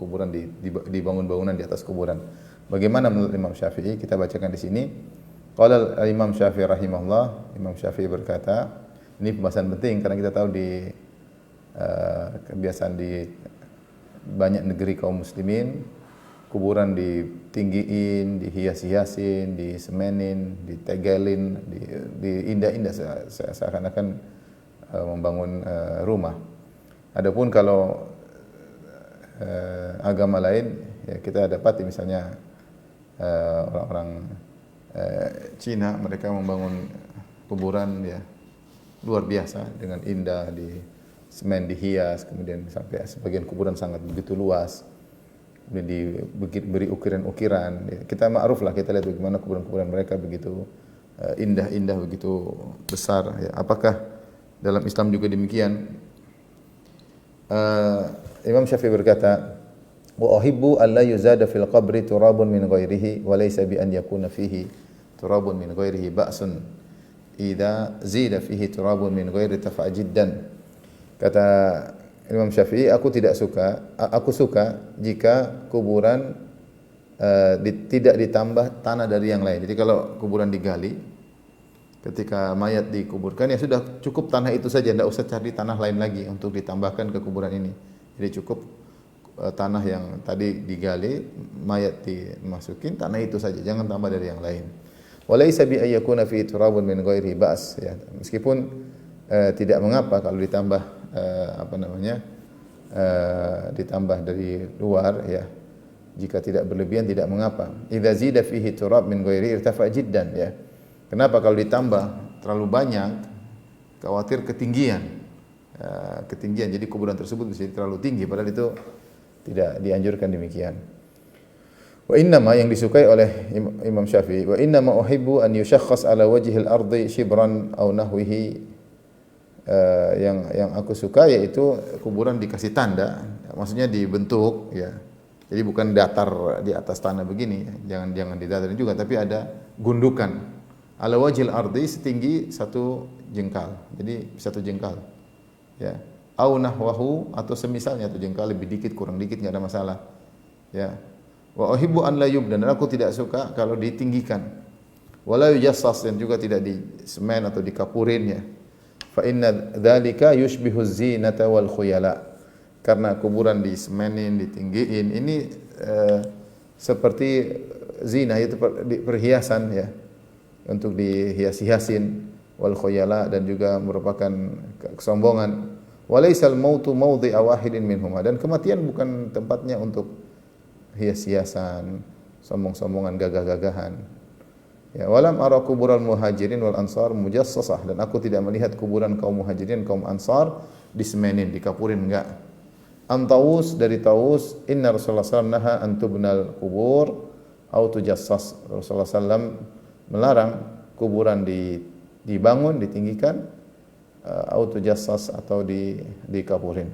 kuburan dibangun bangunan di atas kuburan. Bagaimana menurut Imam Syafi'i? Kita bacakan di sini. Qala Imam Syafi'i rahimahullah, Imam Syafi'i berkata, ini pembahasan penting karena kita tahu di kebiasaan di banyak negeri kaum muslimin, kuburan ditinggiin, dihias-hiasin, disemenin, ditegelin, diindah-indah seakan-akan membangun rumah. Adapun kalau agama lain, ya kita dapati misalnya orang-orang Cina, mereka membangun kuburan ya luar biasa dengan indah, di semen dihias, kemudian sampai sebagian kuburan sangat begitu luas, kemudian diberi ukiran-ukiran. Kita ma'ruf lah, kita lihat bagaimana kuburan-kuburan mereka begitu indah-indah, begitu besar. Ya, apakah dalam Islam juga demikian? Imam Syafi'i berkata, wa uhibbu an la yuzada fil qabri turabun min ghairihi wa laysa bi an yakuna fihi turabun min ghairihi ba'sun idza zida fihi turabun min ghairi tafa' jiddan. Kata Imam Syafi'i, aku suka jika kuburan tidak ditambah tanah dari yang lain. Jadi kalau kuburan digali, ketika mayat dikuburkan, ya sudah cukup tanah itu saja, tidak usah cari tanah lain lagi untuk ditambahkan ke kuburan ini. Jadi cukup tanah yang tadi digali, mayat dimasukin, tanah itu saja, jangan tambah dari yang lain. Walaysa bi ayyakuna fi turabun min ghairi ba's, ya. Meskipun tidak mengapa kalau ditambah ditambah dari luar, ya. Jika tidak berlebihan tidak mengapa. Idza zida fihi turab min ghairi irtafa jiddan, ya. Kenapa kalau ditambah terlalu banyak, khawatir ketinggian. Ketinggian, jadi kuburan tersebut bisa terlalu tinggi, padahal itu tidak dianjurkan demikian. Wa innama, yang disukai oleh Imam Syafi'i, wa innama uhibbu an yushakhkhas ala wajhil ardi shibran aw nahwihi. Yang aku suka yaitu kuburan dikasih tanda, maksudnya dibentuk, ya. Jadi bukan datar di atas tanah begini, jangan didatarin juga, tapi ada gundukan. Ala wajhil ardi, setinggi 1 jengkal. Jadi 1 jengkal. Ya. Au nahwahu, atau semisalnya 1 jengkal, lebih dikit kurang dikit enggak ada masalah. Ya. Wa uhibbu an la yubdan, dan aku tidak suka kalau ditinggikan. Wala yujassas, dan juga tidak disemen atau dikapurin, ya. Fa inna dzalika yushbihu zinata wal khuyala. Karena kuburan disemenin, ditinggiin, ini seperti zina, itu perhiasan, ya. Untuk dihias-hiasin, wal khuyala, dan juga merupakan kesombongan. Walaisal mautu mawdhi'a wahidin minhuma, dan kematian bukan tempatnya untuk hias-hiasan, sombong-sombongan, gagah-gagahan. Ya, walam ara kubural muhajirin wal ansar mujassasah, dan aku tidak melihat kuburan kaum muhajirin, kaum ansar disemenin, dikapurin, enggak. Antawus, dari Tawus, inna Rasulullah sallallahu alaihi wasallam naha an tubnal qubur au tujassas. Rasulullah sallallahu melarang kuburan dibangun, ditinggikan, atau tujassas, atau dikapurin.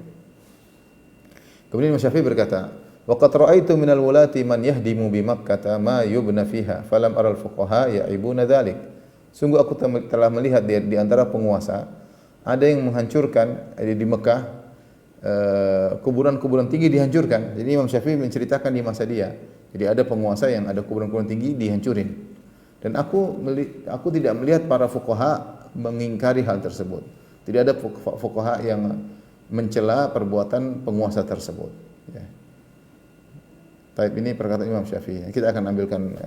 Kemudian Imam Syafi'i berkata, wa qad ra'aitu minal wulati man yahdimu bi Makkah ma yubna fiha falam aral fuqaha ya'ibuna dzalik. Sungguh aku telah melihat di antara penguasa ada yang menghancurkan di Mekah, kuburan-kuburan tinggi dihancurkan. Jadi Imam Syafi'i menceritakan di masa dia. Jadi ada penguasa yang ada kuburan-kuburan tinggi dihancurin. Dan aku tidak melihat para fuqaha mengingkari hal tersebut. Tidak ada fuqaha yang mencela perbuatan penguasa tersebut. Ya. Taib, ini perkataan Imam Syafi'i. Kita akan ambilkan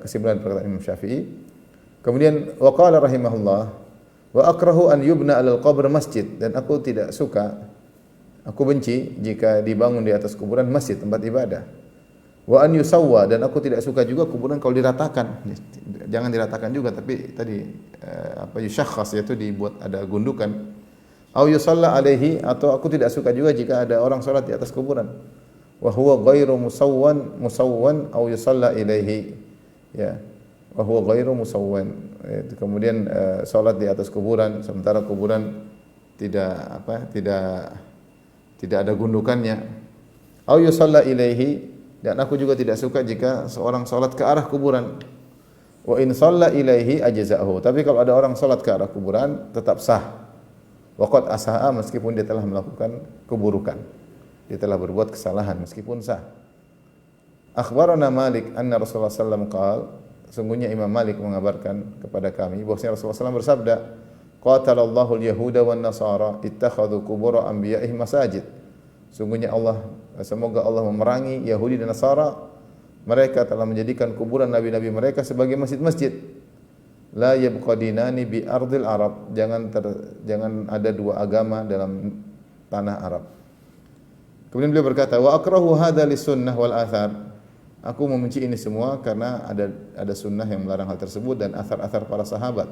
kesimpulan perkataan Imam Syafi'i. Kemudian waqala rahimahullah, wa akrahu an yubna 'alal qabr masjid, dan aku tidak suka, aku benci jika dibangun di atas kuburan masjid, tempat ibadah. Wa an yusawwa, dan aku tidak suka juga kuburan kalau diratakan. Jangan diratakan juga, tapi tadi yushakhas, yaitu dibuat ada gundukan. Au yusalla alaihi, atau aku tidak suka juga jika ada orang salat di atas kuburan. Wa huwa ghairu musawwan au yusalla ilaihi. Ya. Wa huwa ghairu musawwan. Kemudian salat di atas kuburan sementara kuburan tidak ada gundukannya. Au yusalla ilaihi, dan aku juga tidak suka jika seorang salat ke arah kuburan. Wa in shalla ilaihi ajza'ahu, tapi kalau ada orang salat ke arah kuburan tetap sah. Wa qad asaa, meskipun dia telah melakukan keburukan. dia telah berbuat kesalahan meskipun sah. Akhbarana Malik anna Rasulullah sallallahu alaihi wasallam qala, sungguhnya Imam Malik mengabarkan kepada kami bahwasanya Rasulullah SAW bersabda, qatalallahu al-yahuda wan nasara ittakhadhu qubur anbiya'ihim masajid. Sungguhnya semoga Allah memerangi Yahudi dan Nasara, mereka telah menjadikan kuburan nabi-nabi mereka sebagai masjid-masjid. La yabqa dinani bi ardil Arab, jangan ada dua agama dalam tanah Arab. Kemudian beliau berkata, wa akrahu hadza lisunnah wal athar. Aku membenci ini semua karena ada sunnah yang melarang hal tersebut dan athar-athar para sahabat.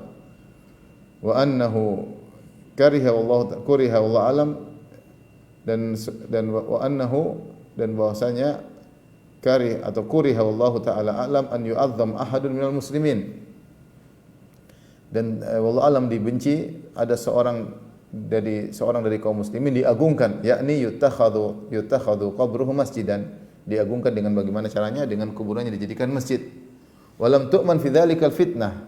Wa annahu kuriha Allah alam, dan wa annahu, dan bahwasanya kuriha Allah taala alam an yu'azzam ahadun minal muslimin. Dan wallahu alam dibenci ada seorang dari kaum muslimin diagungkan, yakni yutakhadhu qabruhu masjidan, diagungkan dengan bagaimana caranya, dengan kuburannya dijadikan masjid. Walam tu'man fi dzalikal fitnah,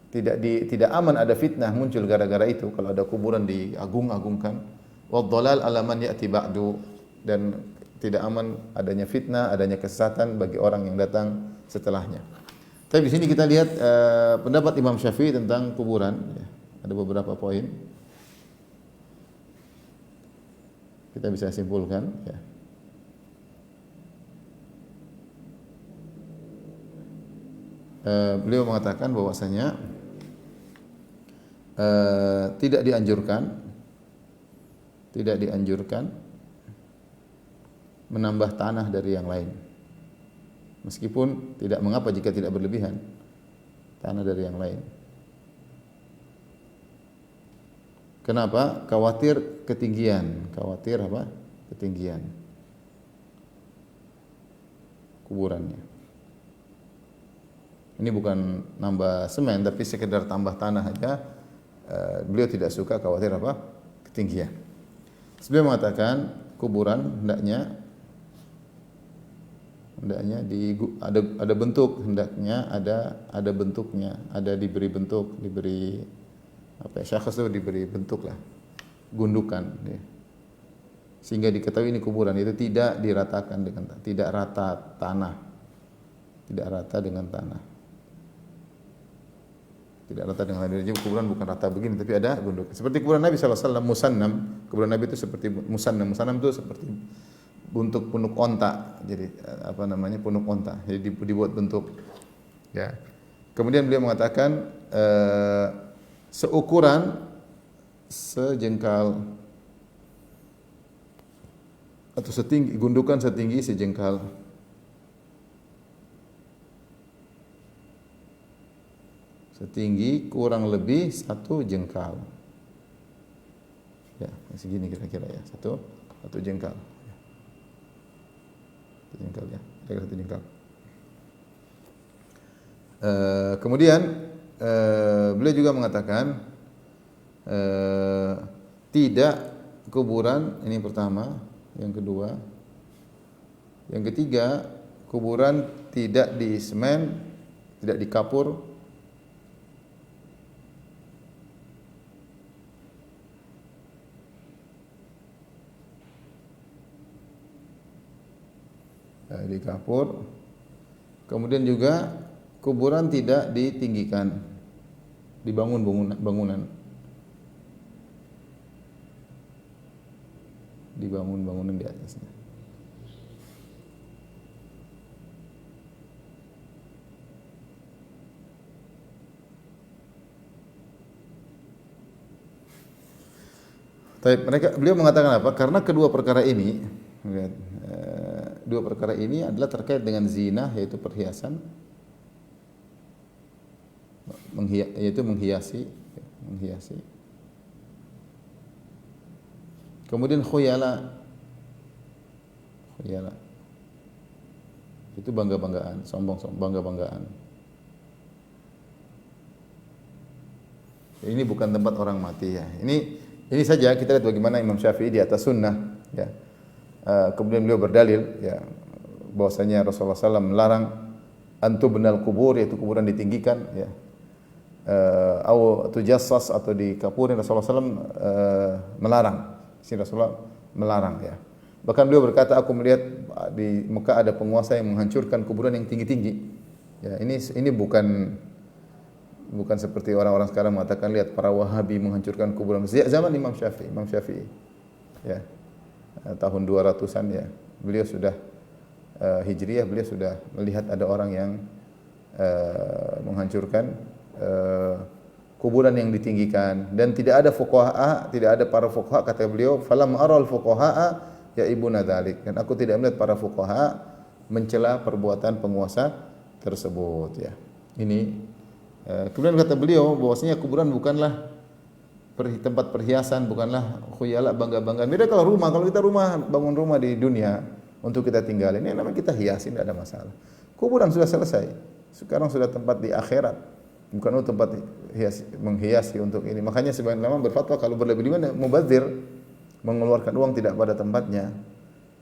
tidak aman ada fitnah muncul gara-gara itu kalau ada kuburan diagung-agungkan. Wadh-dhalal ala man ya'ti ba'du, dan tidak aman adanya fitnah, adanya kesesatan bagi orang yang datang setelahnya. Tapi di sini kita lihat pendapat Imam Syafi'i tentang kuburan. Ya, ada beberapa poin kita bisa simpulkan. Ya. Beliau mengatakan bahwasanya tidak dianjurkan menambah tanah dari yang lain. Meskipun tidak mengapa jika tidak berlebihan tanah dari yang lain. Kenapa? Khawatir ketinggian. Ketinggian kuburannya. Ini bukan nambah semen, tapi sekedar tambah tanah aja. Beliau tidak suka, khawatir ketinggian. Beliau mengatakan kuburan hendaknya ada bentuk, hendaknya ada bentuknya, diberi bentuk, syakhs itu diberi bentuk lah, gundukan, ya. Sehingga diketahui ini kuburan, itu tidak diratakan tidak rata dengan tanah. Jadi kuburan bukan rata begini, tapi ada gundukan. Seperti kuburan Nabi sallallahu alaihi wasallam musannam, kuburan Nabi itu seperti musannam itu seperti bentuk punuk onta, jadi punuk onta, jadi dibuat bentuk, ya. Kemudian beliau mengatakan sejengkal atau gundukan setinggi sejengkal, setinggi kurang lebih 1 jengkal, ya segini kira-kira ya, satu jengkal. Satu jengkal. Kemudian beliau juga mengatakan tidak kuburan, ini pertama, yang kedua, yang ketiga, kuburan tidak disemen, tidak dikapur, dikapur. Kemudian juga kuburan tidak ditinggikan, dibangun bangunan, dibangun bangunan di atasnya. Beliau mengatakan apa? Karena kedua perkara ini, adalah terkait dengan zina, yaitu perhiasan, yaitu menghiasi. Kemudian khuyala itu bangga-banggaan, bangga-banggaan. Ini bukan tempat orang mati, ya. Ini saja kita lihat bagaimana Imam Syafi'i di atas sunnah, ya. Kemudian beliau berdalil, ya, bahwasanya Rasulullah SAW melarang antubnal kubur, yaitu kuburan ditinggikan, ya, atau tujassas atau dikapurin. Rasulullah SAW melarang. Rasulullah melarang, ya. Bahkan beliau berkata, aku melihat di Mekah ada penguasa yang menghancurkan kuburan yang tinggi-tinggi. Ya, ini bukan seperti orang-orang sekarang mengatakan lihat para Wahabi menghancurkan kuburan. Sejak zaman Imam Syafi'i. Ya. Tahun 200-an ya. Beliau sudah Hijriyah, beliau sudah melihat ada orang yang menghancurkan kuburan yang ditinggikan, dan tidak ada fuqaha, tidak ada para fuqaha, kata beliau, falam aral fuqaha ya ibuna dzalik, dan aku tidak melihat para fuqaha mencela perbuatan penguasa tersebut ya. Ini kemudian kata beliau bahwasanya kuburan bukanlah tempat perhiasan, bukanlah khuyala bangga-banggaan. Beda kalau kita bangun rumah di dunia untuk kita tinggalin, ini namanya kita hiasin, tidak ada masalah. Kuburan sudah selesai. Sekarang sudah tempat di akhirat, bukan untuk tempat menghiasi untuk ini. Makanya sebagian ulama berfatwa kalau berlebihan mubadzir, mengeluarkan uang tidak pada tempatnya.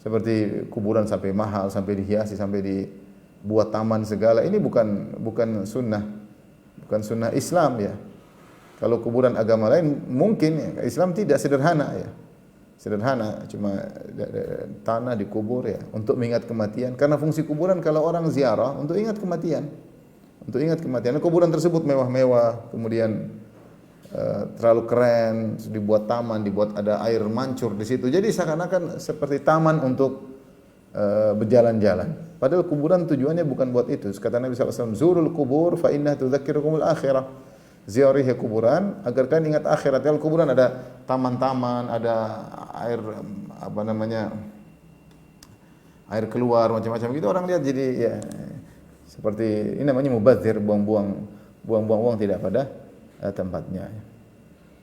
Seperti kuburan sampai mahal, sampai dihiasi, sampai dibuat taman segala. Ini bukan sunnah Islam ya. Kalau kuburan agama lain mungkin, Islam tidak, sederhana ya. Sederhana, cuma tanah dikubur ya untuk mengingat kematian. Karena fungsi kuburan kalau orang ziarah untuk ingat kematian. Untuk ingat kematian. Kuburan tersebut mewah-mewah, kemudian terlalu keren, dibuat taman, dibuat ada air mancur di situ. Jadi seakan-akan seperti taman untuk berjalan-jalan. Padahal kuburan tujuannya bukan buat itu. Kata Nabi SAW, zurul kubur fa innaha tudzakirukumul akhirah. Ziarahi kuburan agar kalian ingat akhirat. Kalau kuburan ada taman-taman, ada air air keluar macam-macam gitu, orang lihat jadi ya seperti ini, namanya mubadzir, buang-buang uang tidak pada tempatnya.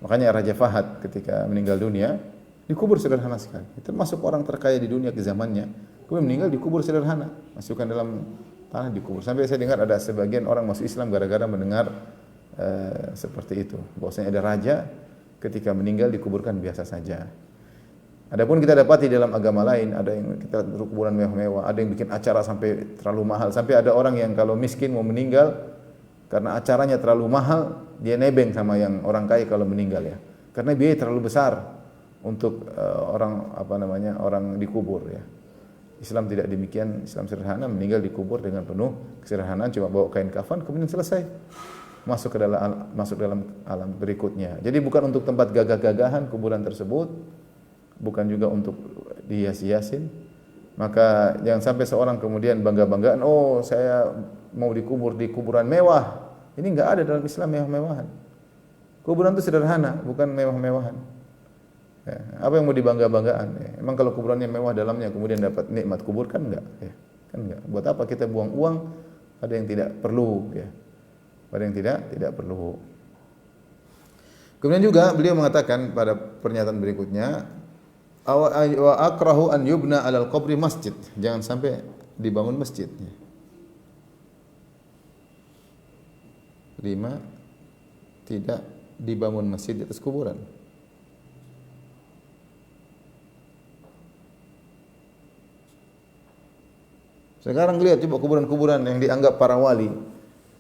Makanya Raja Fahad ketika meninggal dunia dikubur sederhana sekali. Termasuk orang terkaya di dunia ke zamannya. Kemudian meninggal dikubur sederhana, masukkan dalam tanah dikubur. Sampai saya dengar ada sebagian orang masuk Islam gara-gara mendengar seperti itu. Bahwasanya ada raja ketika meninggal dikuburkan biasa saja. Adapun kita dapati dalam agama lain, ada yang kita kuburan mewah-mewah, ada yang bikin acara sampai terlalu mahal, sampai ada orang yang kalau miskin mau meninggal karena acaranya terlalu mahal, dia nebeng sama yang orang kaya kalau meninggal ya. Karena biaya terlalu besar untuk orang dikubur ya. Islam tidak demikian, Islam sederhana, meninggal dikubur dengan penuh kesederhanaan, cuma bawa kain kafan kemudian selesai. Masuk dalam alam berikutnya. Jadi bukan untuk tempat gagah-gagahan kuburan tersebut, bukan juga untuk dihias-hiasin. Maka jangan sampai seorang kemudian bangga-banggaan, oh saya mau dikubur di kuburan mewah. Ini enggak ada dalam Islam mewah-mewahan. Kuburan itu sederhana, bukan mewah-mewahan. Ya, apa yang mau dibangga-banggaan? Ya, emang kalau kuburannya mewah dalamnya kemudian dapat nikmat kubur kan enggak? Ya, kan enggak. Buat apa kita buang uang pada yang tidak perlu? Ya. Pada yang tidak perlu. Kemudian juga beliau mengatakan pada pernyataan berikutnya, wa akrahu an yubna 'alal qabri masjid. Jangan sampai dibangun masjid. 5. Tidak dibangun masjid di atas kuburan. Sekarang lihat coba kuburan-kuburan yang dianggap para wali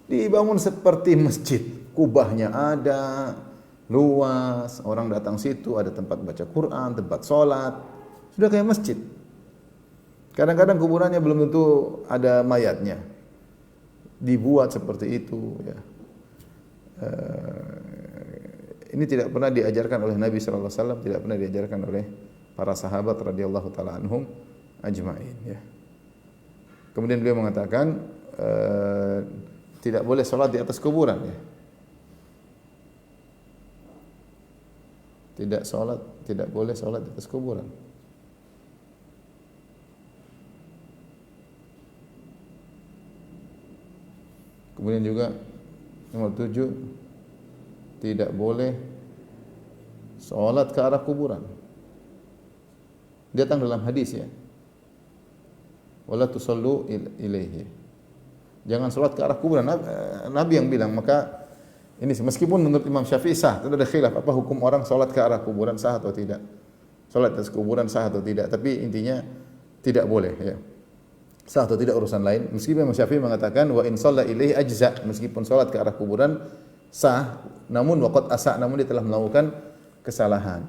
dibangun seperti masjid, kubahnya ada, luas, orang datang situ, ada tempat baca Quran, tempat sholat, sudah kayak masjid. Kadang-kadang kuburannya belum tentu ada mayatnya, dibuat seperti itu. Ya. Ini tidak pernah diajarkan oleh Nabi SAW, tidak pernah diajarkan oleh para sahabat radhiyallahu taala anhum ajma'in. Ya. Kemudian beliau mengatakan, tidak boleh sholat di atas kuburan ya. Tidak boleh sholat di atas kuburan. Kemudian juga nomor 7, tidak boleh sholat ke arah kuburan. Datang dalam hadis ya. Wala tusallu ilaihi. Jangan sholat ke arah kuburan. Nabi yang bilang, maka ini meskipun menurut Imam Syafi'i sah, tidak ada khilaf apa hukum orang sholat ke arah kuburan sah atau tidak. Sholat di atas kuburan sah atau tidak, tapi intinya tidak boleh ya. Sah atau tidak urusan lain. Meskipun Imam Syafi'i mengatakan wa in shalla ilaihi ajza, meskipun sholat ke arah kuburan sah, namun waqad asa, namun dia telah melakukan kesalahan.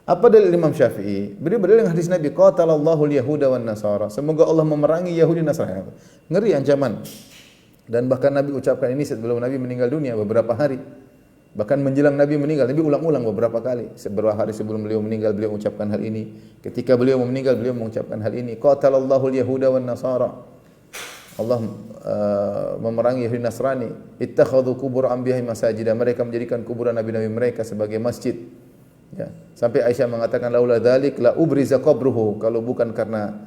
Apa dalil Imam Syafi'i? Beliau berdalil dengan hadis Nabi, qatalallahu al-yahuda wan nasara. Semoga Allah memerangi Yahudi dan Nasrani. Ngeri ancaman. Dan bahkan Nabi ucapkan ini sebelum Nabi meninggal dunia beberapa hari. Bahkan menjelang Nabi meninggal, Nabi ulang-ulang beberapa kali. Beberapa hari sebelum beliau meninggal, beliau mengucapkan hal ini. Ketika beliau meninggal, beliau mengucapkan hal ini. Qatalallahu al-yahuda wan nasara. Allah memerangi Yahudi Nasrani. Ittakhadhu qubur anbiya'i masajida. Mereka menjadikan kuburan nabi-nabi mereka sebagai masjid. Ya. Sampai Aisyah mengatakan laula dzalik la ubriza qabruhu, kalau bukan karena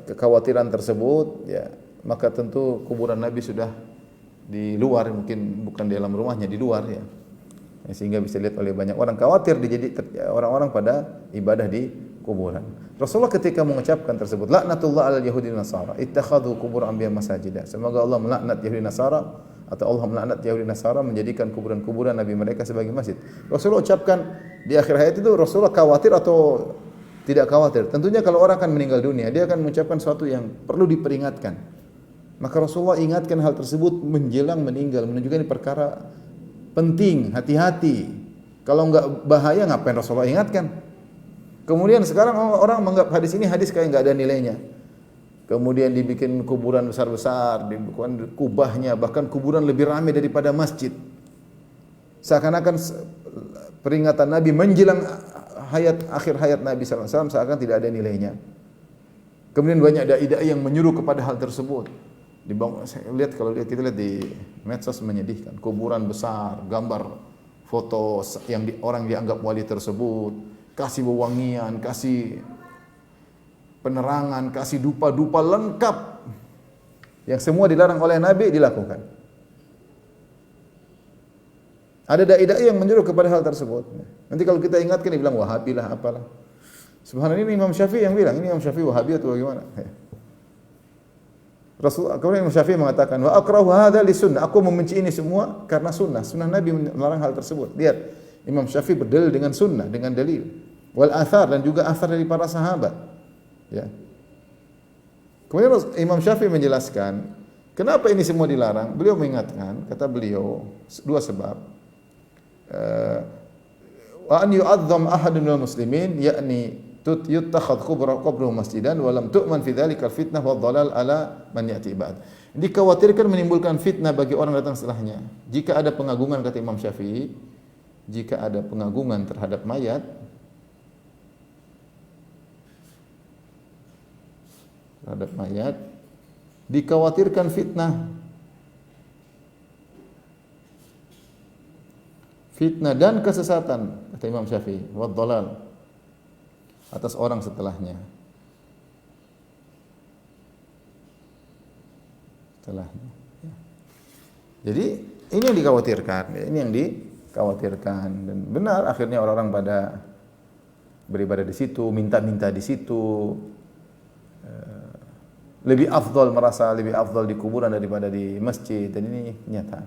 kekhawatiran tersebut ya maka tentu kuburan Nabi sudah di luar, mungkin bukan di dalam rumahnya, di luar ya. Sehingga bisa dilihat oleh banyak orang, khawatir orang-orang pada ibadah di kuburan. Rasulullah ketika mengucapkan tersebut, laknatullah alal yahudi nasara ittakhadhu qubur anbiya masajida. Semoga Allah melaknat Yahudi Nasara atau Allah melaknat Yahudi Nasara menjadikan kuburan-kuburan nabi mereka sebagai masjid. Rasulullah ucapkan di akhir hayat itu, Rasulullah khawatir atau tidak khawatir? Tentunya kalau orang akan meninggal dunia, dia akan mengucapkan sesuatu yang perlu diperingatkan. Maka Rasulullah ingatkan hal tersebut menjelang meninggal, menunjukkan ini perkara penting, hati-hati. Kalau enggak bahaya ngapain Rasulullah ingatkan? Kemudian sekarang orang menganggap hadis ini hadis kayak enggak ada nilainya. Kemudian dibikin kuburan besar-besar, dibuat kubahnya, bahkan kuburan lebih ramai daripada masjid. Seakan-akan peringatan Nabi menjelang akhir hayat Nabi SAW seakan tidak ada nilainya. Kemudian banyak dai-dai yang menyuruh kepada hal tersebut. Kita lihat di medsos menyedihkan, kuburan besar, gambar foto yang orang dianggap wali tersebut, kasih wewangian, kasih penerangan, kasih dupa-dupa lengkap. Yang semua dilarang oleh Nabi dilakukan. Ada dai-dai yang menyuruh kepada hal tersebut. Nanti kalau kita ingatkan dia bilang Wahabi lah apalah. Subhanallah, ini Imam Syafi'i yang bilang, ini Imam Syafi'i Wahabi atau bagaimana? Rasulullah, kemudian Imam Syafi'i mengatakan, wa akrahu hadza li sunnah. Aku membenci ini semua karena sunnah. Sunnah Nabi melarang hal tersebut. Lihat, Imam Syafi'i berdalil dengan sunnah, dengan dalil. Wal athar, dan juga athar dari para sahabat. Ya. Kemudian Imam Syafi'i menjelaskan, kenapa ini semua dilarang? Beliau mengingatkan, kata beliau, dua sebab. Wa an yu'azzam ahadun minal muslimin, yakni yuttakhadh qabruhu masjidan wa lam tu'man fi dzalika fitnah wa dhalal ala man ya'ti ba'd. Dikhawatirkan menimbulkan fitnah bagi orang datang setelahnya. Jika ada pengagungan, kata Imam Syafi'i, jika ada pengagungan terhadap mayat, dikhawatirkan fitnah dan kesesatan, kata Imam Syafi'i, wa dhalal, atas orang setelahnya. Ya. Jadi ini yang dikhawatirkan, dan benar akhirnya orang-orang pada beribadah di situ, minta-minta di situ. Merasa lebih afdal di kuburan daripada di masjid, dan ini kenyataan.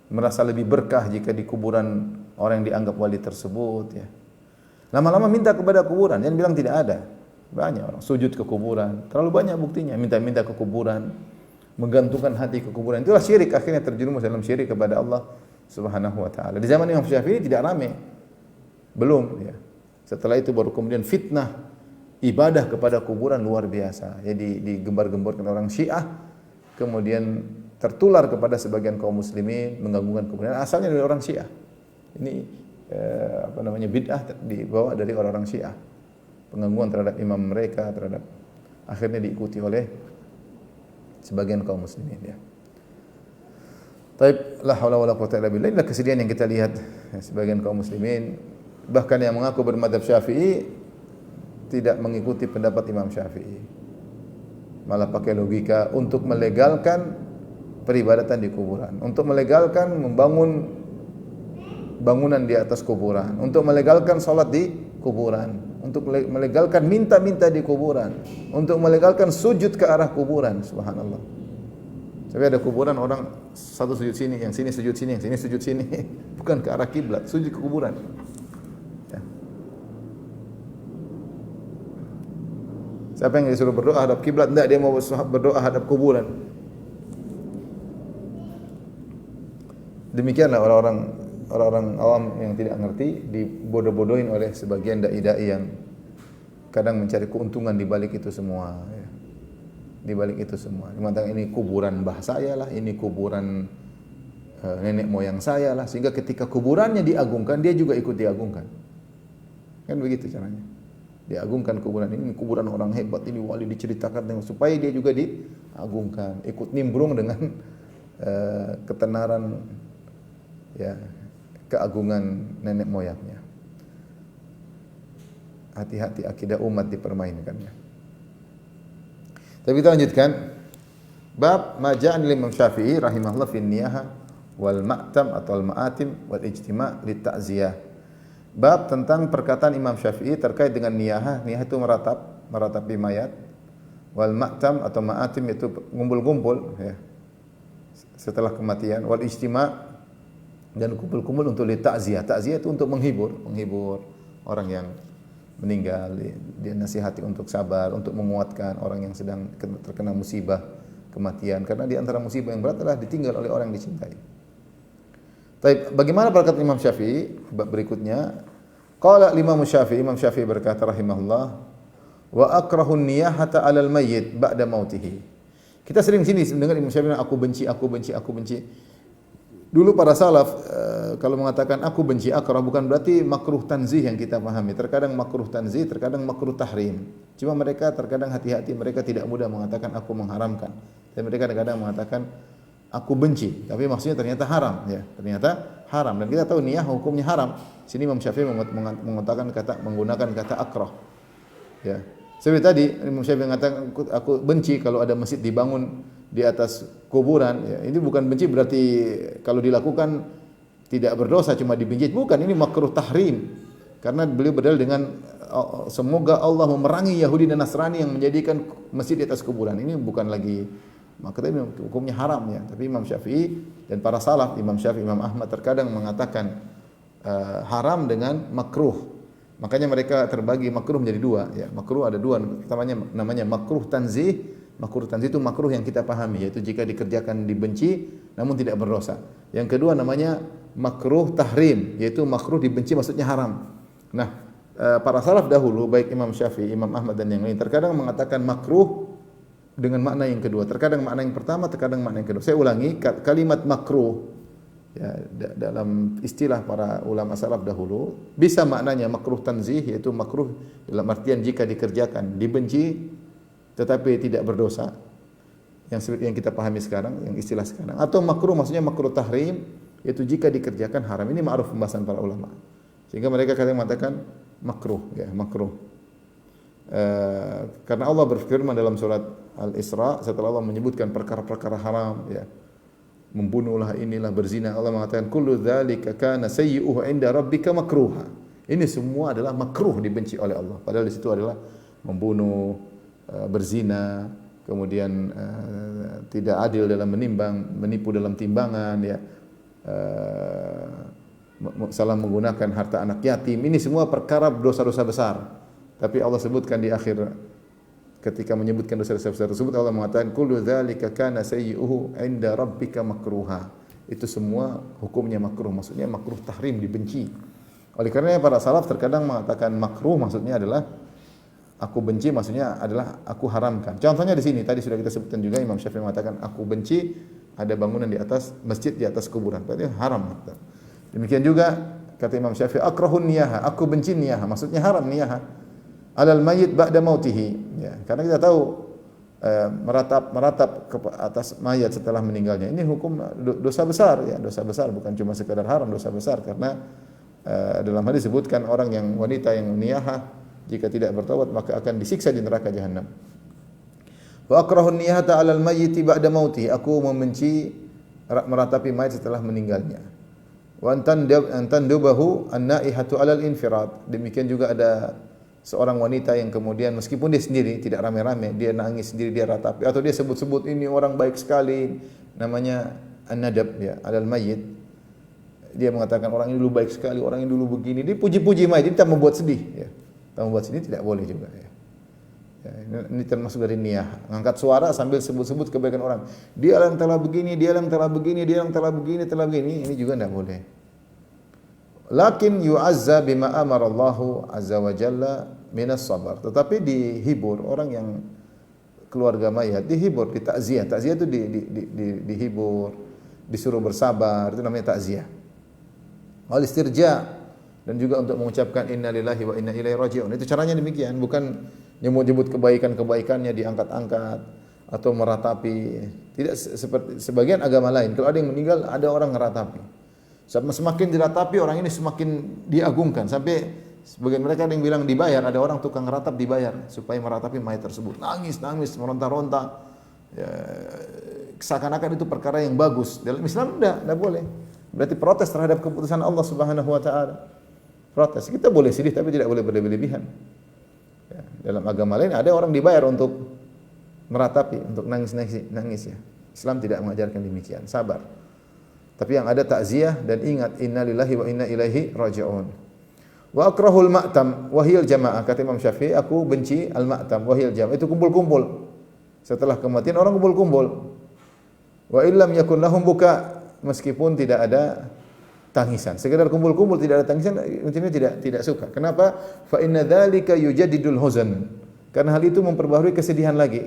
Merasa lebih berkah jika di kuburan orang yang dianggap wali tersebut ya. Lama-lama minta kepada kuburan, yang bilang tidak ada. Banyak orang sujud ke kuburan, terlalu banyak buktinya, minta-minta ke kuburan, menggantungkan hati ke kuburan. Itulah syirik, akhirnya terjerumus dalam syirik kepada Allah Subhanahu wa taala. Di zaman Imam Syafi'i tidak ramai. Belum ya. Setelah itu baru kemudian fitnah ibadah kepada kuburan luar biasa. Jadi digembar-gemborkan orang Syiah, kemudian tertular kepada sebagian kaum muslimin menggantungkan kuburan. Asalnya dari orang Syiah. Ini bid'ah dibawa dari orang-orang Syiah. Pengagungan terhadap imam mereka, akhirnya diikuti oleh sebagian kaum muslimin ya. Taib, la haula wala quwwata illa billah. Inilah kesedihan yang kita lihat sebagian kaum muslimin, bahkan yang mengaku bermadzhab Syafi'i tidak mengikuti pendapat Imam Syafi'i. Malah pakai logika untuk melegalkan peribadatan di kuburan, untuk melegalkan membangun bangunan di atas kuburan, untuk melegalkan salat di kuburan, untuk melegalkan minta-minta di kuburan, untuk melegalkan sujud ke arah kuburan. Subhanallah. Tapi ada kuburan orang satu sujud sini, yang sini sujud sini, yang sini sujud sini, bukan ke arah kiblat, sujud ke kuburan. Ya. Siapa yang disuruh berdoa hadap kiblat? Tidak, dia mau berdoa hadap kuburan. Demikianlah orang-orang orang-orang awam yang tidak ngerti dibodoh-bodohin oleh sebagian dai-dai yang kadang mencari keuntungan di balik itu semua. Ya. Di balik itu semua. Mengatakan ini kuburan mbah saya lah, ini kuburan nenek moyang saya lah. Sehingga ketika kuburannya diagungkan, dia juga ikut diagungkan. Kan begitu caranya. Diagungkan kuburan ini kuburan orang hebat, ini wali diceritakan dengan supaya dia juga diagungkan, ikut nimbrung dengan ketenaran ya keagungan nenek moyangnya. Hati-hati akidah umat dipermainkan ya. Tapi kita lanjutkan bab maja'an Imam Syafi'i rahimahullah fi niyaha wal ma'tam atau al ma'atim wal ijtima' lit ta'ziyah. Bab tentang perkataan Imam Syafi'i terkait dengan niyahah. Niyah itu meratapi mayat. Wal ma'tam atau ma'atim itu ngumpul-ngumpul ya. Setelah kematian. Wal ijtima' dan kumpul-kumpul untuk li ta'ziyah. Ta'ziyah itu untuk menghibur orang yang meninggal, dia nasihati untuk sabar, untuk menguatkan orang yang sedang terkena musibah kematian, karena di antara musibah yang berat adalah ditinggal oleh orang yang dicintai. Baik, bagaimana perkataan Imam Syafi'i? Bab berikutnya, qala Imam Syafi'i berkata rahimahullah, wa akrahu niyahata 'alal mayyit ba'da mautihi. Kita sering sini mendengar Imam Syafi'i aku benci. Dulu para salaf kalau mengatakan aku benci akrah bukan berarti makruh tanzih yang kita pahami. Terkadang makruh tanzih, terkadang makruh tahrim. Cuma mereka terkadang hati-hati, mereka tidak mudah mengatakan aku mengharamkan. Dan mereka kadang-kadang mengatakan aku benci, tapi maksudnya ternyata haram ya. Ternyata haram dan kita tahu niyah hukumnya haram. Sini Imam Syafi'i menggunakan kata akrah. Ya. Seperti tadi Imam Syafi'i mengatakan aku benci kalau ada masjid dibangun di atas kuburan ya. Ini bukan benci berarti kalau dilakukan tidak berdosa, cuma dibenci. Bukan, ini makruh tahrim. Karena beliau berdalil dengan semoga Allah memerangi Yahudi dan Nasrani yang menjadikan masjid di atas kuburan. Ini bukan lagi makanya hukumnya haram ya. Tapi Imam Syafi'i dan para salaf, Imam Syafi'i, Imam Ahmad terkadang mengatakan haram dengan makruh. Makanya mereka terbagi makruh menjadi dua ya. Makruh ada dua, namanya makruh tanzih. Makruh tanzih itu makruh yang kita pahami, yaitu jika dikerjakan dibenci namun tidak berdosa. Yang kedua namanya makruh tahrim, yaitu makruh dibenci maksudnya haram. Nah, para salaf dahulu baik Imam Syafi'i, Imam Ahmad dan yang lain terkadang mengatakan makruh dengan makna yang kedua. Terkadang makna yang pertama, terkadang makna yang kedua. Saya ulangi, kalimat makruh ya, dalam istilah para ulama salaf dahulu bisa maknanya makruh tanzih, yaitu makruh dalam artian jika dikerjakan dibenci tetapi tidak berdosa, yang kita pahami sekarang, yang istilah sekarang. Atau makruh maksudnya makruh tahrim, yaitu jika dikerjakan haram. Ini ma'ruf pembahasan para ulama. Sehingga mereka kadang mengatakan makruh ya, makruh. Karena Allah berfirman dalam surat Al-Isra setelah Allah menyebutkan perkara-perkara haram ya. Membunuhlah, inilah, berzina, Allah mengatakan kullu dzalika kana sayyi'uhu 'inda rabbika makruha. Ini semua adalah makruh, dibenci oleh Allah. Padahal di situ adalah membunuh, berzina, kemudian tidak adil dalam menimbang, menipu dalam timbangan ya, salah menggunakan harta anak yatim. Ini semua perkara dosa-dosa besar. Tapi Allah sebutkan di akhir ketika menyebutkan dosa-dosa besar tersebut, Allah mengatakan kullu dzalika kana sayyi'uhu 'inda rabbika makruha. Itu semua hukumnya makruh, maksudnya makruh tahrim, dibenci. Oleh karenanya para salaf terkadang mengatakan makruh maksudnya adalah aku benci, maksudnya adalah aku haramkan. Contohnya di sini tadi sudah kita sebutkan juga, Imam Syafi'i mengatakan aku benci ada bangunan di atas masjid di atas kuburan. Berarti haram. Demikian juga kata Imam Syafi'i akrahun niyaha, aku benci niyaha, maksudnya haram niyaha. Alal mayyit ba'da mautihi. Ya, karena kita tahu meratap ke atas mayat setelah meninggalnya. Ini hukum dosa besar ya, dosa besar, bukan cuma sekadar haram, dosa besar karena dalam hadis disebutkan orang yang wanita yang niyaha jika tidak bertaubat maka akan disiksa di neraka jahanam. Wa akrahun niyahata 'alal mayyiti ba'da mauti. Aku membenci meratapi mayat setelah meninggalnya. Wa antandubahu an-naihatu 'alal infirad. Demikian juga ada seorang wanita yang kemudian meskipun dia sendiri tidak rame-rame, dia nangis sendiri, dia ratapi atau dia sebut-sebut ini orang baik sekali, namanya an-nadab ya, 'alal mayyit. Dia mengatakan orang ini dulu baik sekali, orang ini dulu begini, dia puji-puji mayat, dia membuat sedih ya. Membuat sini tidak boleh juga ya. Ya, ini termasuk dari niyah. Angkat suara sambil sebut-sebut kebaikan orang. Dia yang telah begini, dia yang telah begini, dia yang telah begini, telah begini. Ini juga tidak boleh. Lakin yu'azza bima amara Allahu azza wa jalla minas sabar. Tetapi dihibur orang yang keluarga mayat, dihibur, ditakziah. Takziah itu dihibur, disuruh bersabar, itu namanya takziah. Wal istirja, dan juga untuk mengucapkan inna lillahi wa inna ilaihi raji'un. Itu caranya demikian, bukan nyebut-nyebut kebaikan-kebaikannya diangkat-angkat atau meratapi. Tidak seperti sebagian agama lain. Kalau ada yang meninggal, ada orang meratapi. Semakin diratapi orang ini semakin diagungkan, sampai sebagian mereka ada yang bilang dibayar, ada orang tukang ratap dibayar supaya meratapi mayat tersebut. Nangis, meronta-ronta. Ya, seakan-akan itu perkara yang bagus. Dalam Islam enggak boleh. Berarti protes terhadap keputusan Allah Subhanahu wa taala. Protes. Kita boleh sedih tapi tidak boleh berlebihan. Ya, dalam agama lain ada orang dibayar untuk meratapi, untuk nangis ya. Islam tidak mengajarkan demikian. Sabar. Tapi yang ada takziah dan ingat inna lillahi wa inna ilaihi raji'un. Wa akrahul ma'tam wa hiyal jamaah, kata Imam Syafi'i, aku benci al-ma'tam wa hiyal jamaah, itu kumpul-kumpul. Setelah kematian orang kumpul-kumpul. Wa illam yakun lahum buka, meskipun tidak ada tangisan. Sekedar kumpul-kumpul tidak ada tangisan, intinya tidak suka. Kenapa? Fa inna dzalika yujaddidul huzan. Karena hal itu memperbaharui kesedihan lagi.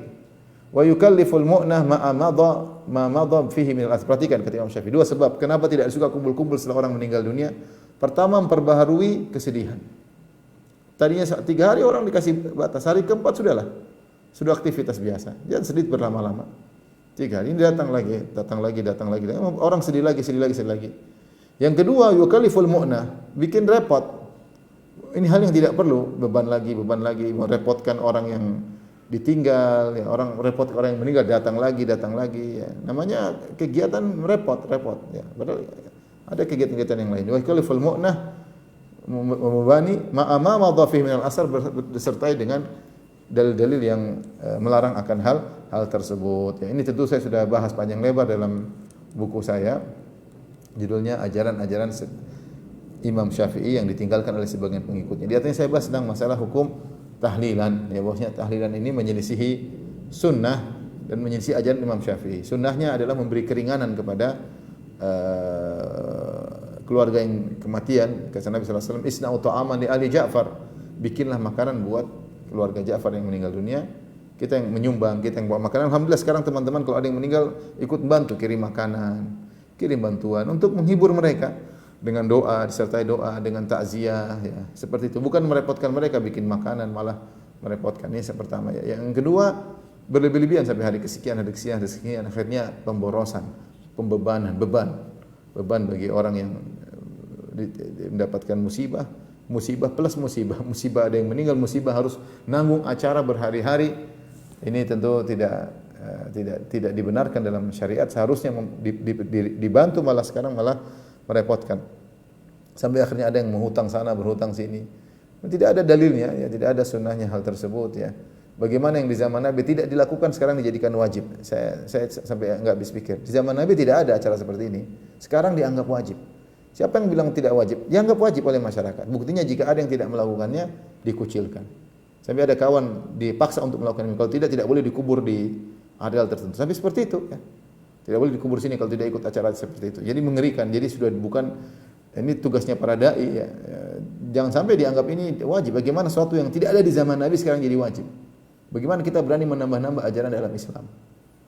Wa yukalliful mu'nah ma madha fihi min al-asr. Perhatikan kata Imam Syafi'i, dua sebab kenapa tidak suka kumpul-kumpul setelah orang meninggal dunia. Pertama, memperbaharui kesedihan. Tadinya 3 hari orang dikasih batas, hari keempat sudahlah. Sudah aktivitas biasa. Jangan sedih berlama-lama. 3 hari ini datang lagi. Orang sedih lagi. Yang kedua, yukalliful mu'nah, bikin repot. Ini hal yang tidak perlu, beban lagi, merepotkan orang yang ditinggal, ya, orang yang meninggal datang lagi, ya. Namanya kegiatan repot, ya. Padahal ada kegiatan-kegiatan yang lain. Wa yukalliful mu'nah, membebani ma madha fihi min al-asar, disertai dengan dalil-dalil yang melarang akan hal tersebut. Ya, ini tentu saya sudah bahas panjang lebar dalam buku saya. Judulnya Ajaran-ajaran Imam Syafi'i yang ditinggalkan oleh sebagian pengikutnya. Di atasnya saya bahas tentang masalah hukum tahlilan. Ya, bahwasanya tahlilan ini menyelisihi sunnah dan menyelisihi ajaran Imam Syafi'i. Sunnahnya adalah memberi keringanan kepada keluarga yang kematian. Kata Nabi sallallahu alaihi wasallam, "Isna'u ta'aman li ali Ja'far." Bikinlah makanan buat keluarga Ja'far yang meninggal dunia. Kita yang menyumbang, kita yang bawa makanan. Alhamdulillah sekarang teman-teman kalau ada yang meninggal ikut bantu kirim makanan, kirim bantuan untuk menghibur mereka dengan doa, disertai doa, dengan takziah, ya. Seperti itu. Bukan merepotkan mereka bikin makanan, malah merepotkan. Ini yang pertama ya. Yang kedua, berlebih-lebihan sampai hari kesekian, akhirnya pemborosan, pembebanan, beban bagi orang yang mendapatkan musibah plus musibah ada yang meninggal, musibah harus nanggung acara berhari-hari. Ini tentu tidak dibenarkan dalam syariat. Seharusnya dibantu, malah sekarang malah merepotkan. Sampai akhirnya ada yang menghutang sana, berhutang sini. Tidak ada dalilnya, ya, tidak ada sunnahnya hal tersebut, ya. Bagaimana yang di zaman Nabi tidak dilakukan sekarang dijadikan wajib. Saya sampai enggak habis pikir. Di zaman Nabi tidak ada acara seperti ini. Sekarang dianggap wajib. Siapa yang bilang tidak wajib? Dianggap wajib oleh masyarakat. Buktinya jika ada yang tidak melakukannya, dikucilkan. Sampai ada kawan dipaksa untuk melakukan ini. Kalau tidak boleh dikubur di areal tertentu. Sampai seperti itu, ya. Tidak boleh dikubur sini kalau tidak ikut acara seperti itu. Jadi mengerikan. Jadi sudah bukan, ini tugasnya para dai, ya. Jangan sampai dianggap ini wajib. Bagaimana sesuatu yang tidak ada di zaman Nabi sekarang jadi wajib? Bagaimana kita berani menambah-nambah ajaran dalam Islam?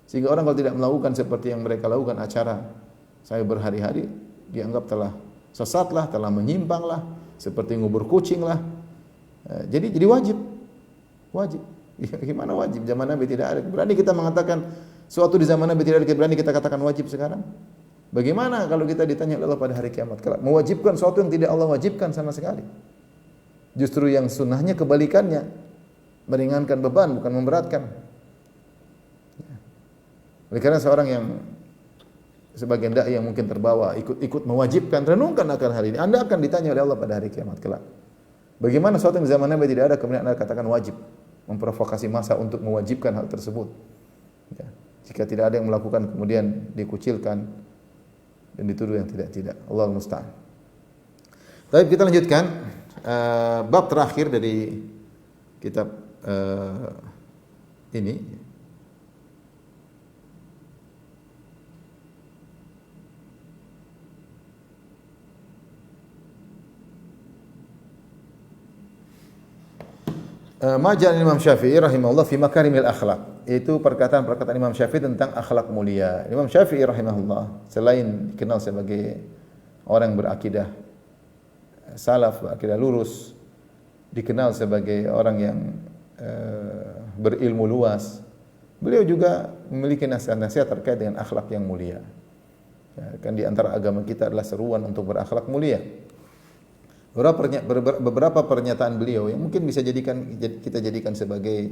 Sehingga orang kalau tidak melakukan seperti yang mereka lakukan acara saya berhari-hari, dianggap telah sesatlah, telah menyimpanglah, seperti ngubur kucinglah. Jadi wajib. Gimana wajib? Zaman Nabi tidak ada. Berani kita mengatakan suatu di zaman Nabi tidak ada, berani kita katakan wajib sekarang? Bagaimana kalau kita ditanya oleh Allah pada hari kiamat kelak, mewajibkan sesuatu yang tidak Allah wajibkan sama sekali? Justru yang sunnahnya kebalikannya, meringankan beban bukan memberatkan. Oleh karena seorang yang sebagian dai yang mungkin terbawa ikut mewajibkan, renungkan akan hal ini. Anda akan ditanya oleh Allah pada hari kiamat kelak. Bagaimana sesuatu yang di zaman Nabi tidak ada kemudian Anda katakan wajib, memprovokasi massa untuk mewajibkan hal tersebut. Ya. Jika tidak ada yang melakukan kemudian dikucilkan dan dituduh yang tidak. Allahul musta'an. Tapi kita lanjutkan bab terakhir dari kitab ini. Majan Imam Syafi'i rahimahullah fi makarimil akhlak. Itu perkataan-perkataan Imam Syafi'i tentang akhlak mulia. Imam Syafi'i rahimahullah selain dikenal sebagai orang yang berakidah salaf, berakidah lurus, dikenal sebagai orang yang berilmu luas. Beliau juga memiliki nasihat-nasihat terkait dengan akhlak yang mulia. Ya, kan di antara agama kita adalah seruan untuk berakhlak mulia. Beberapa pernyataan beliau yang mungkin bisa kita jadikan sebagai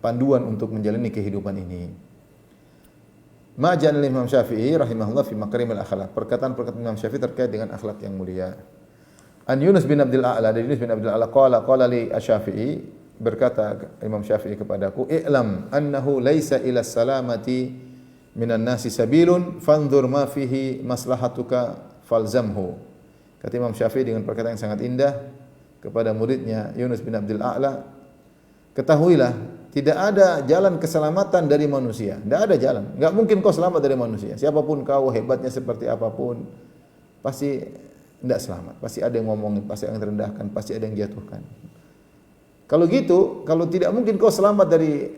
panduan untuk menjalani kehidupan ini. Majan Imam Syafi'i rahimahullah fi makarimil akhlak. Perkataan Imam Syafi'i terkait dengan akhlak yang mulia. An Yunus bin Abdul A'la, dari Yunus bin Abdul A'la qala li Asy-Syafi'i, berkata Imam Syafi'i kepadaku, "I'lam annahu laisa ila salamati minan nasi sabilun fanzur ma fihi maslahatuka falzamhu." Kata Imam Syafi'i dengan perkataan yang sangat indah kepada muridnya Yunus bin Abdul A'la, ketahuilah tidak ada jalan keselamatan dari manusia. Tidak ada jalan. Enggak mungkin kau selamat dari manusia. Siapapun kau, hebatnya seperti apapun, pasti tidak selamat. Pasti ada yang ngomongin, pasti ada yang terendahkan, pasti ada yang jatuhkan. Kalau gitu, kalau tidak mungkin kau selamat dari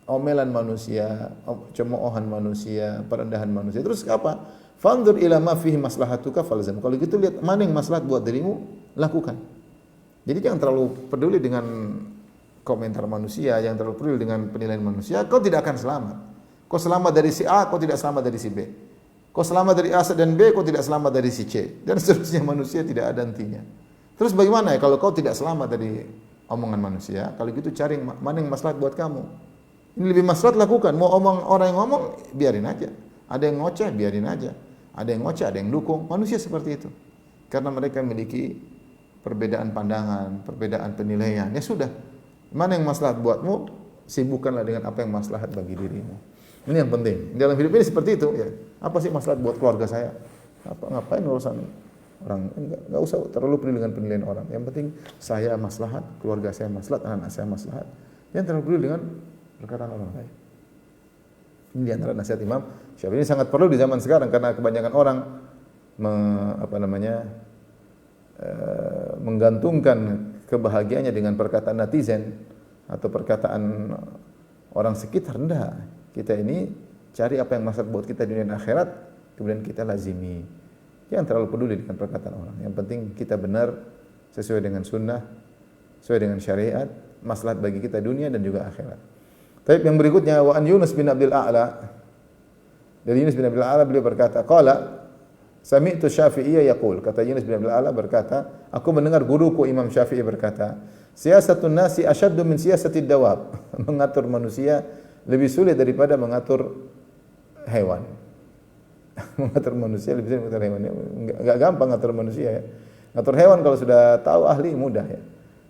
omelan manusia, cemoohan manusia, perendahan manusia. Terus apa? Fanzur ila ma fihi maslahatuka falzam. Kalau gitu lihat mana yang maslahat buat dirimu, lakukan. Jadi jangan terlalu peduli dengan komentar manusia, jangan terlalu peduli dengan penilaian manusia, kau tidak akan selamat. Kau selamat dari si A, kau tidak selamat dari si B. Kau selamat dari A dan B, kau tidak selamat dari si C. Dan seterusnya, manusia tidak ada hentinya. Terus bagaimana ya kalau kau tidak selamat dari omongan manusia? Kalau gitu cari mana yang maslahat buat kamu. Ini lebih maslahat lakukan. Mau orang yang ngomong, biarin aja. Ada yang ngoceh, biarin aja. Ada yang ngoceh, ada yang dukung. Manusia seperti itu. Karena mereka memiliki perbedaan pandangan, perbedaan penilaian. Ya sudah. Mana yang maslahat buatmu, sibukkanlah dengan apa yang maslahat bagi dirimu. Ini yang penting. Dalam hidup ini seperti itu. Ya. Apa sih maslahat buat keluarga saya? Ngapain urusan orang? Enggak usah terlalu peduli dengan penilaian orang. Yang penting saya maslahat, keluarga saya maslahat, anak-anak saya maslahat. Jangan terlalu peduli dengan perkataan orang lain. Ini di antara nasihat Imam Syafi'i. Ini sangat perlu di zaman sekarang karena kebanyakan orang menggantungkan kebahagiaannya dengan perkataan netizen atau perkataan orang sekitar. Rendah. Kita ini cari apa yang maslahat buat kita di dunia dan akhirat, kemudian kita lazimi. Jangan terlalu peduli dengan perkataan orang. Yang penting kita benar sesuai dengan sunnah, sesuai dengan syariat, maslahat bagi kita dunia dan juga akhirat. Tapi yang berikutnya, wa an Yunus bin Abdul A'la, dari Yunus bin Abdul A'la beliau berkata, qala sami'tu Syafi'iyya yaqul, kata Yunus bin Abdul A'la berkata, aku mendengar guruku Imam Syafi'i berkata, siyasatun nasi asyaddu min siyasatid dawab. Mengatur manusia lebih sulit daripada mengatur hewan. Mengatur manusia lebih sulit mengatur hewan. Enggak gampang ngatur manusia ya. Ngatur hewan kalau sudah tahu ahli mudah ya.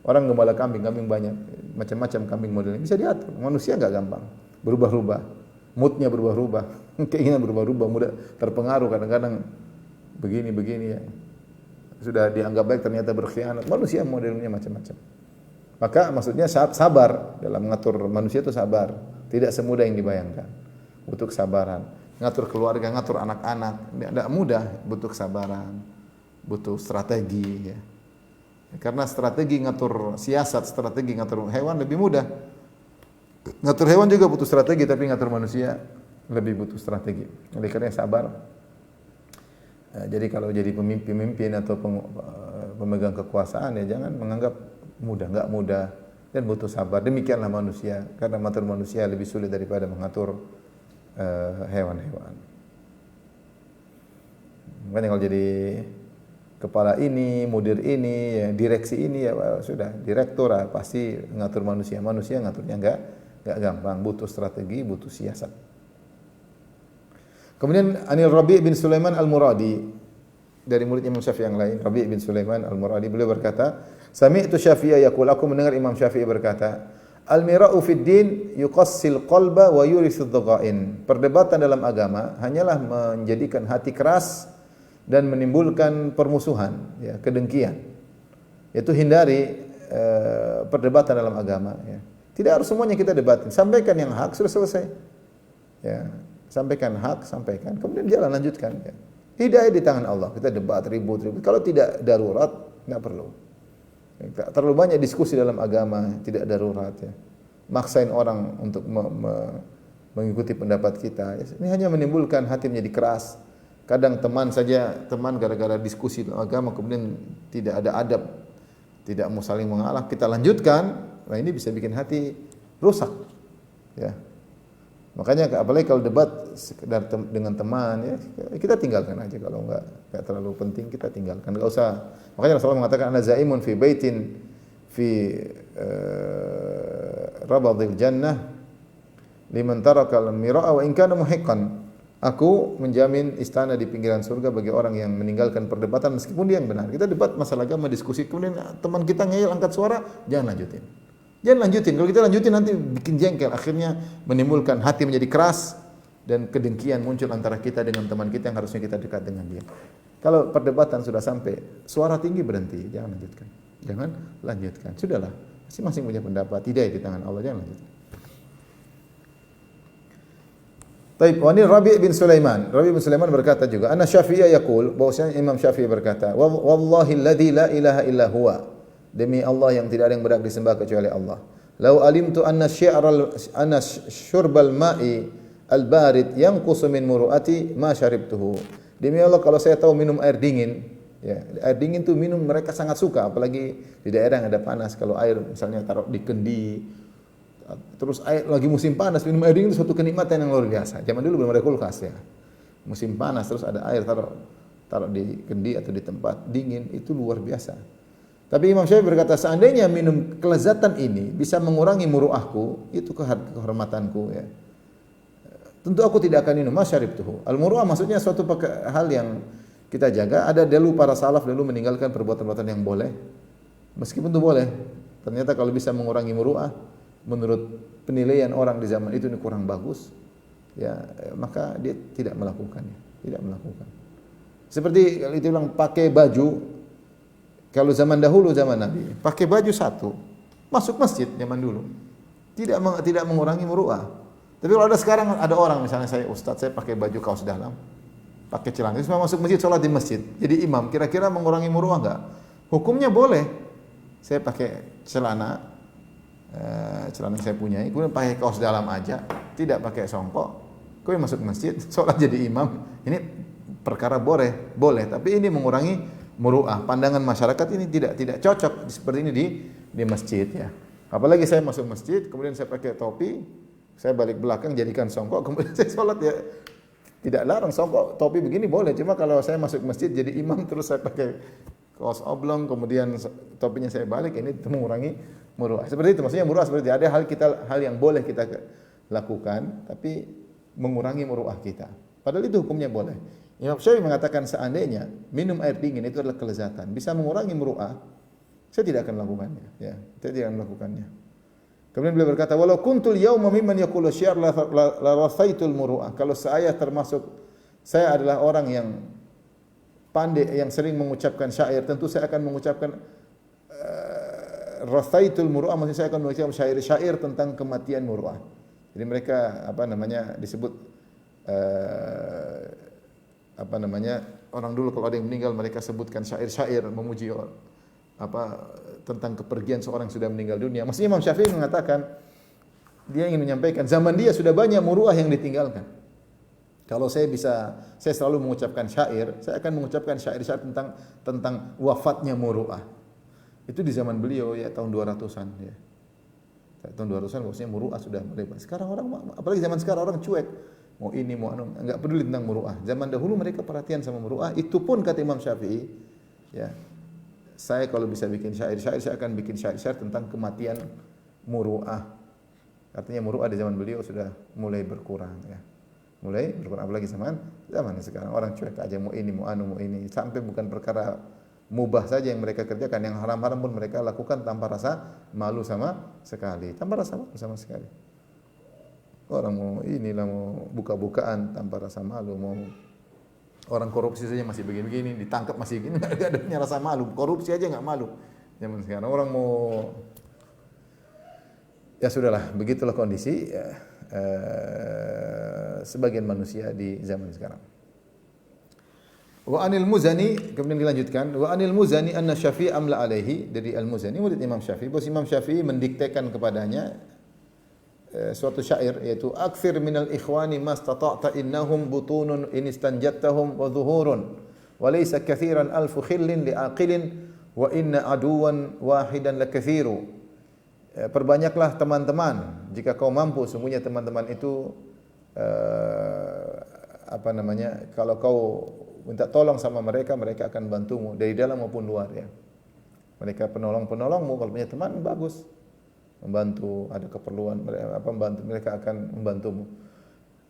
Orang gembala kambing banyak, macam-macam kambing modelnya bisa diatur. Manusia enggak gampang, berubah-ubah, moodnya berubah-ubah, keinginan berubah-ubah, mudah terpengaruh kadang-kadang begini ya. Sudah dianggap baik ternyata berkhianat. Manusia modelnya macam-macam. Maka maksudnya sabar dalam mengatur manusia itu sabar. Tidak semudah yang dibayangkan. Butuh kesabaran. Ngatur keluarga, ngatur anak-anak, tidak mudah, butuh kesabaran, butuh strategi ya. Karena strategi ngatur siasat, strategi ngatur hewan lebih mudah. Ngatur hewan juga butuh strategi, tapi ngatur manusia lebih butuh strategi. Oleh karena sabar. Jadi kalau jadi pemimpin atau pemegang kekuasaan ya jangan menganggap mudah, enggak mudah dan butuh sabar. Demikianlah manusia, karena mengatur manusia lebih sulit daripada mengatur hewan-hewan. Makanya kalau jadi kepala ini, mudir ini, ya, direksi ini ya sudah direktur pasti ngatur manusia. Manusia ngaturnya enggak gampang, butuh strategi, butuh siasat. Kemudian Anil Rabi' bin Sulaiman Al-Muradi, dari murid Imam Syafi'i yang lain, Rabi' bin Sulaiman Al-Muradi, beliau berkata, sami'tu Syafi'i yaqul, aku mendengar Imam Syafi'i berkata, al-mira'u fid din yuqassil qalba wa yurithu dhaga'in. Perdebatan dalam agama hanyalah menjadikan hati keras dan menimbulkan permusuhan, ya, kedengkian. Yaitu hindari perdebatan dalam agama, ya. Tidak harus semuanya kita debatin, sampaikan yang hak sudah selesai. Ya. Sampaikan hak, kemudian jalan lanjutkan. Ya. Hidayah di tangan Allah. Kita debat ribut. Kalau tidak darurat, Enggak perlu. Terlalu banyak diskusi dalam agama tidak darurat ya. Maksain orang untuk mengikuti pendapat kita. Ini hanya menimbulkan hati menjadi keras. Kadang teman gara-gara diskusi dalam agama kemudian tidak ada adab, tidak mau saling mengalah, kita lanjutkan. Nah, ini bisa bikin hati rusak. Ya. Makanya apalagi kalau debat sekedar dengan teman ya, kita tinggalkan aja kalau enggak terlalu penting kita tinggalkan. Enggak usah. Makanya Rasulullah mengatakan ana zaimun fi baitin fi rabadil jannah liman taraka al-mira'a wa in kana muhiqqan. Aku menjamin istana di pinggiran surga bagi orang yang meninggalkan perdebatan meskipun dia yang benar. Kita debat masalah agama, diskusi, kemudian teman kita ngeyel angkat suara, jangan lanjutin. Jangan lanjutin. Kalau kita lanjutin nanti bikin jengkel, akhirnya menimbulkan hati menjadi keras dan kedengkian muncul antara kita dengan teman kita yang harusnya kita dekat dengan dia. Kalau perdebatan sudah sampai suara tinggi berhenti, jangan lanjutkan. Jangan lanjutkan. Sudahlah, masing-masing punya pendapat, hidayah di tangan Allah, jangan lanjutkan. Taib, wa ini Rabi' bin Sulaiman. Rabi' bin Sulaiman berkata juga, "Anna Syafi'i yaqul," bahwasanya Imam Syafi'i berkata, "Wallahi alladzi la ilaha illa huwa." Demi Allah yang tidak ada yang berhak disembah kecuali Allah. "Lau alimtu anna syurbal ma'i al-barid yanqusu min muru'ati ma syaribtuhu." Demi Allah kalau saya tahu minum air dingin, ya, air dingin itu minum mereka sangat suka, apalagi di daerah yang ada panas. Kalau air misalnya taruh di kendi, terus air lagi musim panas, minum air dingin itu suatu kenikmatan yang luar biasa. Zaman dulu belum ada kulkas ya. Musim panas terus ada air taruh di kendi atau di tempat dingin itu luar biasa. Tapi Imam Syafi'i berkata seandainya minum kelezatan ini bisa mengurangi muruahku, itu kehormatanku ya. Tentu aku tidak akan minum masyaribtuhu. Al-muruah maksudnya suatu hal yang kita jaga. Ada dulu para salaf dulu meninggalkan perbuatan-perbuatan yang boleh. Meskipun itu boleh, ternyata kalau bisa mengurangi muruah menurut penilaian orang di zaman itu ini kurang bagus, ya maka dia tidak melakukannya, tidak melakukan. Seperti kalau itu bilang pakai baju, kalau zaman dahulu zaman Nabi, pakai baju satu, masuk masjid zaman dulu, tidak mengurangi muruah. Tapi kalau ada sekarang ada orang misalnya saya ustaz, saya pakai baju kaos dalam, pakai celana, semua masuk masjid sholat di masjid, jadi imam, kira-kira mengurangi muruah enggak? Hukumnya boleh. Saya pakai celana yang saya punyai, kemudian pakai kaos dalam aja, tidak pakai songkok, kemudian masuk masjid, sholat jadi imam, ini perkara boleh, tapi ini mengurangi muruah. Pandangan masyarakat ini tidak cocok seperti ini di masjid ya. Apalagi saya masuk masjid, kemudian saya pakai topi, saya balik belakang jadikan songkok, kemudian saya sholat ya. Tidak larang songkok, topi begini boleh, cuma kalau saya masuk masjid jadi imam terus saya pakai kaos oblong, kemudian topinya saya balik, ini mengurangi muruah. Seperti itu maksudnya muruah seperti itu. Ada hal yang boleh kita lakukan tapi mengurangi muruah kita. Padahal itu hukumnya boleh. Imam Syafi'i mengatakan seandainya minum air dingin itu adalah kelezatan, bisa mengurangi muruah, saya tidak akan melakukannya, ya. Saya tidak akan melakukannya. Kemudian beliau berkata, "Walau kuntul yauma mimman yaqulu syi'r la rafaitul muruah." Kalau saya adalah orang yang pandai yang sering mengucapkan syair, tentu saya akan mengucapkan rafaitul muruah, maksudnya saya akan mengucapkan syair-syair tentang kematian muruah. Jadi mereka disebut orang dulu kalau ada yang meninggal mereka sebutkan syair-syair memuji tentang kepergian seorang yang sudah meninggal dunia. Maksudnya Imam Syafi'i mengatakan dia ingin menyampaikan zaman dia sudah banyak muruah yang ditinggalkan. Kalau saya selalu mengucapkan syair, saya akan mengucapkan syair-syair tentang wafatnya muruah. Itu di zaman beliau ya tahun 200-an ya. Tahun 200-an maksudnya muruah sudah mulai. Sekarang orang apalagi zaman sekarang orang cuek. Mau ini mau enggak peduli tentang muruah. Zaman dahulu mereka perhatian sama muruah. Itu pun kata Imam Syafi'i, ya. Saya kalau bisa bikin syair-syair saya akan bikin syair-syair tentang kematian muruah. Artinya muruah di zaman beliau sudah mulai berkurang ya. Mulai berkurang apalagi zaman sekarang orang cuek aja mau ini mau ini sampai bukan perkara mubah saja yang mereka kerjakan, yang haram-haram pun mereka lakukan tanpa rasa malu sama sekali. Orang mau buka-bukaan tanpa rasa malu, mau orang korupsi saja masih begini-begini, ditangkap masih begini, enggak ada punya rasa malu. Korupsi aja enggak malu. Zaman sekarang orang mau ya sudahlah, begitulah kondisi ya, sebagian manusia di zaman sekarang. Wa anil Muzani, kemudian dilanjutkan, wa anil Muzani anna Syafi'i amla alaihi, dari Al-Muzani murid Imam Syafi'i, bahwa Imam Syafi'i mendiktekan kepadanya suatu syair, yaitu akthir minal ikhwani mastata'ta innahum butunun in istanjattahum wa dhuhurun wa laysa kathiran alfu khillin liaqilin wa inna aduwan wahidan lakathiru. Perbanyaklah teman-teman jika kau mampu, sungguhnya teman-teman itu kalau kau minta tolong sama mereka, mereka akan bantumu dari dalam maupun luar, ya. Mereka penolongmu, kalau punya teman bagus, membantu, ada keperluan mereka akan membantumu.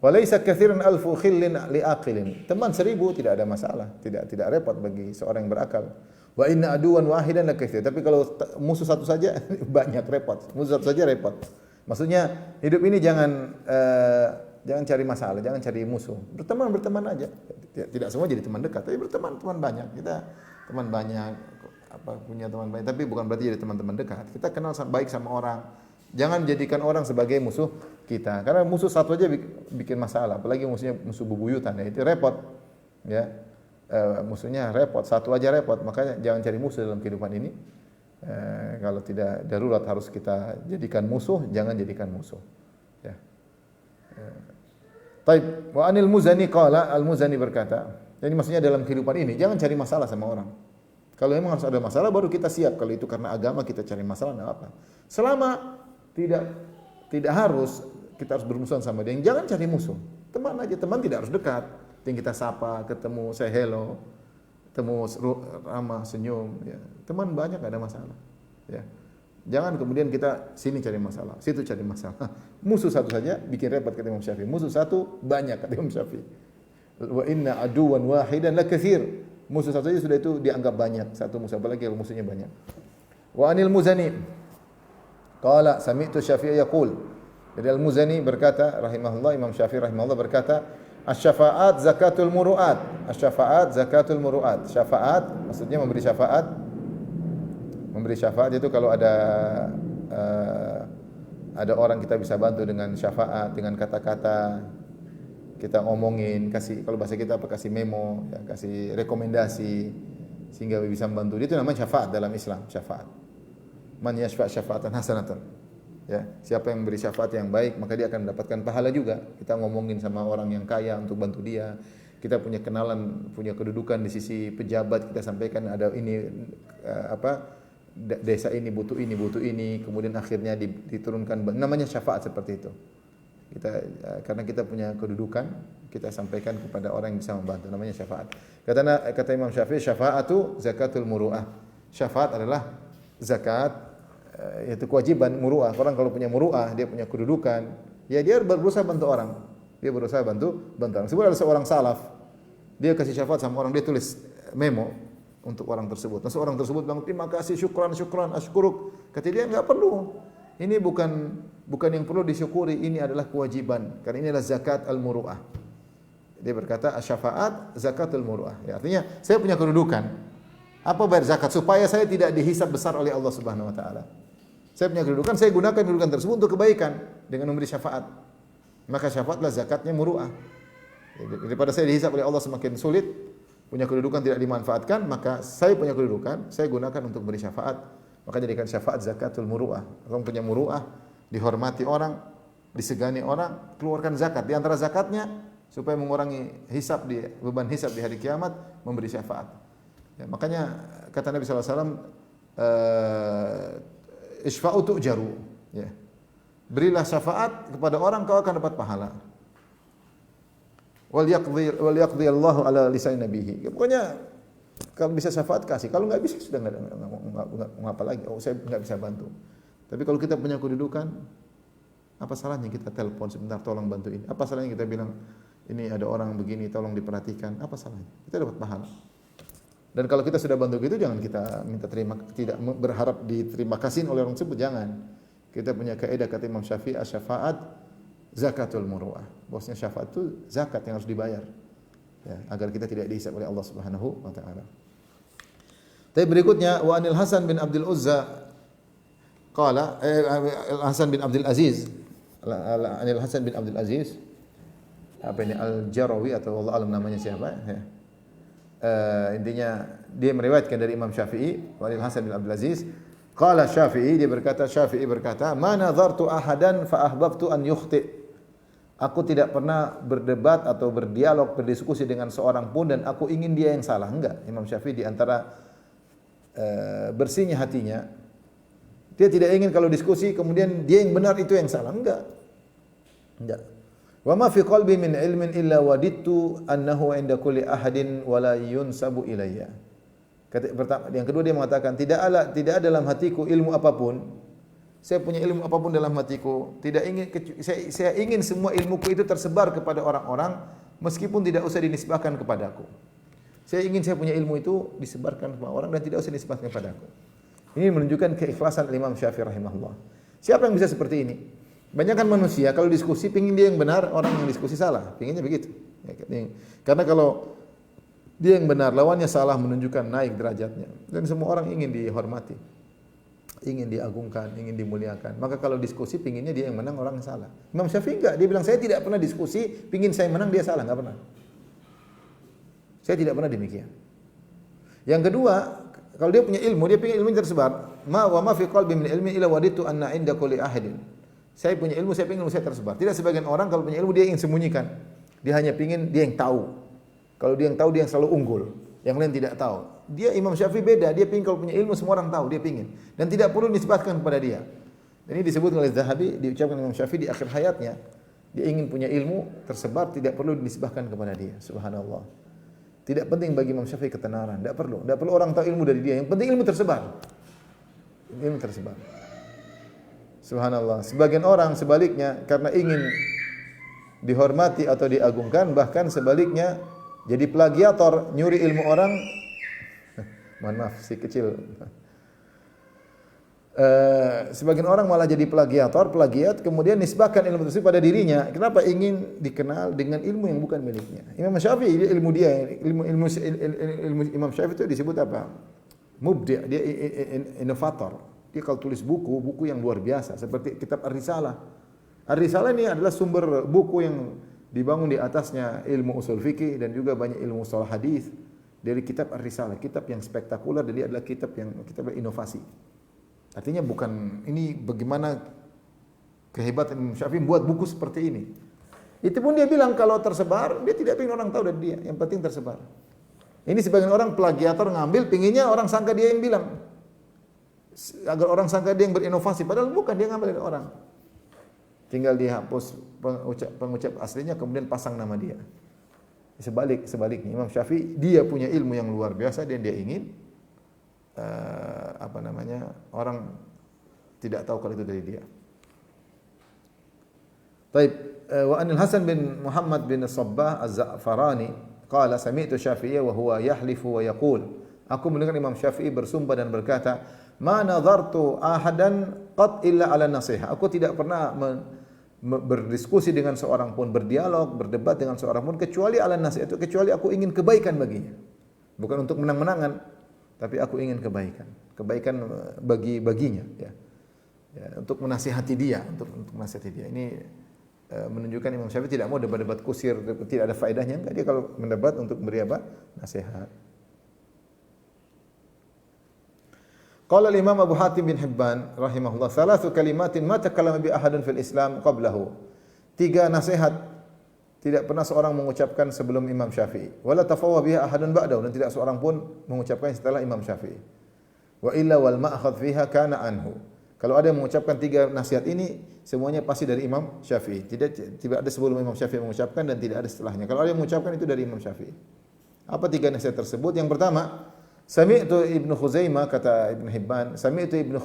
Walaysa katsiran alfu khillin liaqilin. Teman 1000 tidak ada masalah, tidak repot bagi seorang yang berakal. Wa inna aduwan wahidan lakatsir. Tapi kalau musuh satu saja banyak repot. Musuh satu saja repot. Maksudnya hidup ini jangan cari masalah, jangan cari musuh. Berteman aja. Tidak semua jadi teman dekat, tapi berteman banyak. Kita teman banyak, punya teman banyak, tapi bukan berarti jadi teman-teman dekat. Kita kenal baik sama orang. Jangan jadikan orang sebagai musuh kita. Karena musuh satu aja bikin masalah, apalagi musuh bebuyutan, ya itu repot. Ya. Musuhnya repot, satu aja repot. Makanya jangan cari musuh dalam kehidupan ini. Kalau tidak darurat harus kita jadikan musuh, jangan jadikan musuh. Ya. Taib. Wa anil Muzani qala, Al-Muzani berkata, jadi maksudnya dalam kehidupan ini jangan cari masalah sama orang. Kalau memang harus ada masalah baru kita siap. Kalau itu karena agama kita cari masalah, enggak apa. Selama tidak harus kita harus bermusuhan sama dia, jangan cari musuh. Teman aja, teman tidak harus dekat. Yang kita sapa, ketemu, say hello, ketemu ramah, senyum, ya. Teman banyak enggak ada masalah, ya. Jangan kemudian kita sini cari masalah, situ cari masalah. Musuh satu saja bikin repot, kata Imam Syafi'i. Musuh satu banyak, kata Imam Syafi'i. Wa inna aduwan wahidan lakatsir. Musuh satu saja sudah itu dianggap banyak. Satu musuh, apalagi kalau musuhnya banyak. Wa anil Muzani qala sami'tu Syafi'i yaqul. Jadi Al-Muzani berkata rahimahullah, Imam Syafi'i rahimahullah berkata, asy-syafa'at zakatul muru'at. Asy-syafa'at zakatul muru'at. Syafaat maksudnya memberi syafaat. Memberi syafaat itu kalau ada orang kita bisa bantu dengan syafaat, dengan kata-kata kita ngomongin, kasih, kalau bahasa kita apa, kasih memo, ya, kasih rekomendasi sehingga bisa membantu dia, itu namanya syafaat dalam Islam. Syafaat, man yashfa' syafa'atan hasanatan, ya, siapa yang memberi syafaat yang baik maka dia akan mendapatkan pahala juga. Kita ngomongin sama orang yang kaya untuk bantu dia, kita punya kenalan, punya kedudukan di sisi pejabat, kita sampaikan ada ini desa ini butuh ini, kemudian akhirnya diturunkan, namanya syafaat seperti itu. Karena kita punya kedudukan, kita sampaikan kepada orang yang bisa membantu, namanya syafaat. Kata Imam Syafi'i, syafa'atu zakatul muru'ah. Syafaat adalah zakat, yaitu kewajiban muru'ah. Orang kalau punya muru'ah, dia punya kedudukan, ya dia berusaha bantu orang. Dia berusaha bantu orang. Sebab ada seorang salaf, dia kasih syafaat sama orang, dia tulis memo untuk orang tersebut. Nah, orang tersebut bilang, terima kasih, syukran, asykuruk. Kata dia, enggak perlu. Ini bukan yang perlu disyukuri, ini adalah kewajiban. Karena ini adalah zakat al-muru'ah. Dia berkata, asy-syafa'at zakatul muru'ah. Ya, artinya, saya punya kedudukan. Apa bayar zakat? Supaya saya tidak dihisab besar oleh Allah Subhanahu wa taala. Saya punya kedudukan, saya gunakan kedudukan tersebut untuk kebaikan dengan memberi syafaat. Maka syafaatlah zakatnya muru'ah. Daripada saya dihisab oleh Allah semakin sulit, punya kedudukan tidak dimanfaatkan, maka saya punya kedudukan, saya gunakan untuk beri syafaat. Maka jadikan syafaat zakatul muru'ah. Orang punya muru'ah, dihormati orang, disegani orang, keluarkan zakat. Di antara zakatnya supaya mengurangi beban hisab di hari kiamat, memberi syafaat. Ya, makanya kata Nabi SAW, isfa'u tu'jaru. Ya. Berilah syafaat kepada orang, kau akan dapat pahala. Wal yaqdi Allahu ala lisan nabihi. Pokoknya kalau bisa syafaat kasih, kalau enggak bisa sudah enggak apa lagi. Oh, saya enggak bisa bantu. Tapi kalau kita punya kedudukan, apa salahnya kita telepon sebentar, tolong bantu ini. Apa salahnya kita bilang, ini ada orang begini, tolong diperhatikan. Apa salahnya? Kita dapat pahala. Dan kalau kita sudah bantu gitu, jangan kita tidak berharap diterima kasih oleh orang tersebut, jangan. Kita punya kaidah kata Imam Syafi'i, asy-syafa'at zakatul muru'ah. Bosnya syafaat itu zakat yang harus dibayar. Ya, agar kita tidak dihisab oleh Allah Subhanahu wa taala. Tapi berikutnya, wa anil Hasan bin Abdul Uzza qala Hasan bin Abdul Aziz, anil Hasan bin Abdul Aziz, apa ini, Al-Jarawi atau Allah alam namanya siapa, ya. intinya dia meriwayatkan dari Imam Syafi'i, Walil Hasan bin Abdul Aziz, qala Syafi'i, dia berkata, Syafi'i berkata, "Ma nadhartu ahadan fa ahbabtu an yukhti." Aku tidak pernah berdebat atau berdialog, berdiskusi dengan seorang pun dan aku ingin dia yang salah. Enggak. Imam Syafi'i di antara bersihnya hatinya, dia tidak ingin kalau diskusi kemudian dia yang benar itu yang salah. Enggak. Enggak. Wa ma fi qalbi min ilmin illa wadittu annahu 'inda kulli ahadin wa la yunsabu ilayya. Yang kedua dia mengatakan tidak ada dalam hatiku ilmu apapun. Saya punya ilmu apapun dalam hatiku, tidak ingin saya ingin semua ilmuku itu tersebar kepada orang-orang meskipun tidak usah dinisbahkan kepadaku. Saya punya ilmu itu disebarkan kepada orang dan tidak usah dinisbahkan kepadaku. Ini menunjukkan keikhlasan Imam Syafi'i rahimahullah. Siapa yang bisa seperti ini? Banyak kan manusia kalau diskusi pingin dia yang benar, orang yang diskusi salah. Pinginnya begitu. Karena kalau dia yang benar, lawannya salah menunjukkan naik derajatnya. Dan semua orang ingin dihormati, ingin diagungkan, ingin dimuliakan. Maka kalau diskusi pinginnya dia yang menang, orang yang salah. Imam Syafi'i enggak, dia bilang saya tidak pernah diskusi, pingin saya menang, dia salah, enggak pernah. Saya tidak pernah demikian. Yang kedua, kalau dia punya ilmu, dia pingin ilmunya tersebar. Ma wa ma fi qalbi min ilmi illa waditu anna inda kulli ahadin. Saya punya ilmu, saya pingin ilmu saya tersebar. Tidak sebagian orang kalau punya ilmu dia ingin sembunyikan. Dia hanya pingin dia yang tahu. Kalau dia yang tahu dia yang selalu unggul, yang lain tidak tahu. Dia Imam Syafi'i beda, dia pingin kalau punya ilmu semua orang tahu, dia pingin dan tidak perlu disebutkan kepada dia. Ini disebut oleh Zahabi, diucapkan Imam Syafi'i di akhir hayatnya. Dia ingin punya ilmu tersebar, tidak perlu dinisbahkan kepada dia. Subhanallah. Tidak penting bagi Imam Syafi'i ketenaran, tidak perlu orang tahu ilmu dari dia. Yang penting ilmu tersebar. Ilmu tersebar. Subhanallah. Sebagian orang sebaliknya karena ingin dihormati atau diagungkan, bahkan sebaliknya jadi plagiator, nyuri ilmu orang. Mohon maaf, si kecil. Sebagian orang malah jadi plagiat, kemudian nisbahkan ilmu tersebut pada dirinya. Kenapa? Ingin dikenal dengan ilmu yang bukan miliknya. Imam Syafi'i ilmu Imam Syafi'i itu disebut apa? Mubdi', dia inovator. Dia kalau tulis buku yang luar biasa seperti kitab Ar-Risalah. Ar-Risalah ini adalah sumber buku yang dibangun di atasnya ilmu usul fikih dan juga banyak ilmu mustalah hadis. Dari kitab Ar-Risalah, kitab yang spektakuler, dan dia adalah kitab inovasi. Artinya bukan ini bagaimana kehebatan Imam Syafi'i buat buku seperti ini. Itu pun dia bilang kalau tersebar, dia tidak ingin orang tahu dari dia, yang penting tersebar. Ini sebagian orang plagiator ngambil, pinginnya orang sangka dia yang bilang. Agar orang sangka dia yang berinovasi, padahal bukan, dia ngambil dari orang. Tinggal dihapus pengucap aslinya, kemudian pasang nama dia. Sebaliknya Imam Syafi'i dia punya ilmu yang luar biasa dan dia ingin orang tidak tahu kalau itu dari dia. Taib wa anil Hasan bin Muhammad bin Sabbah Az-Za'farani qala sami'tu Syafi'i wa huwa yahlifu wa yaqul. Aku mendengar Imam Syafi'i bersumpah dan berkata, "Ma nadhartu ahadan qat illa ala nasiha." Aku tidak pernah berdiskusi dengan seorang pun, berdialog, berdebat dengan seorang pun kecuali ala nasihat, kecuali aku ingin kebaikan baginya. Bukan untuk menang-menangan, tapi aku ingin kebaikan baginya, ya, untuk menasihati dia, untuk menasihati dia. Ini menunjukkan Imam Syafi'i tidak mau debat-debat kusir, tidak ada faedahnya. Enggak, dia kalau mendebat untuk memberi apa? Nasihat. Qala al-Imam Abu Hatim bin Hibban rahimahullah, "Thalathu kalimatin ma takallama bi ahadun fil Islam qablahu." 3 nasihat tidak pernah seorang mengucapkan sebelum Imam Syafi'i. Wala tafawwa biha ahadun ba'dahu, dan tidak seorang pun mengucapkan setelah Imam Syafi'i. Wa illa wal ma'khadh fiha kana anhu. Kalau ada yang mengucapkan 3 nasihat ini, semuanya pasti dari Imam Syafi'i. Tidak ada sebelum Imam Syafi'i mengucapkan dan tidak ada setelahnya. Kalau ada yang mengucapkan itu dari Imam Syafi'i. Apa 3 nasihat tersebut? Yang pertama, sami'tu Ibnu Khuzaimah, kata Ibnu Hibban, sami'tu Ibnu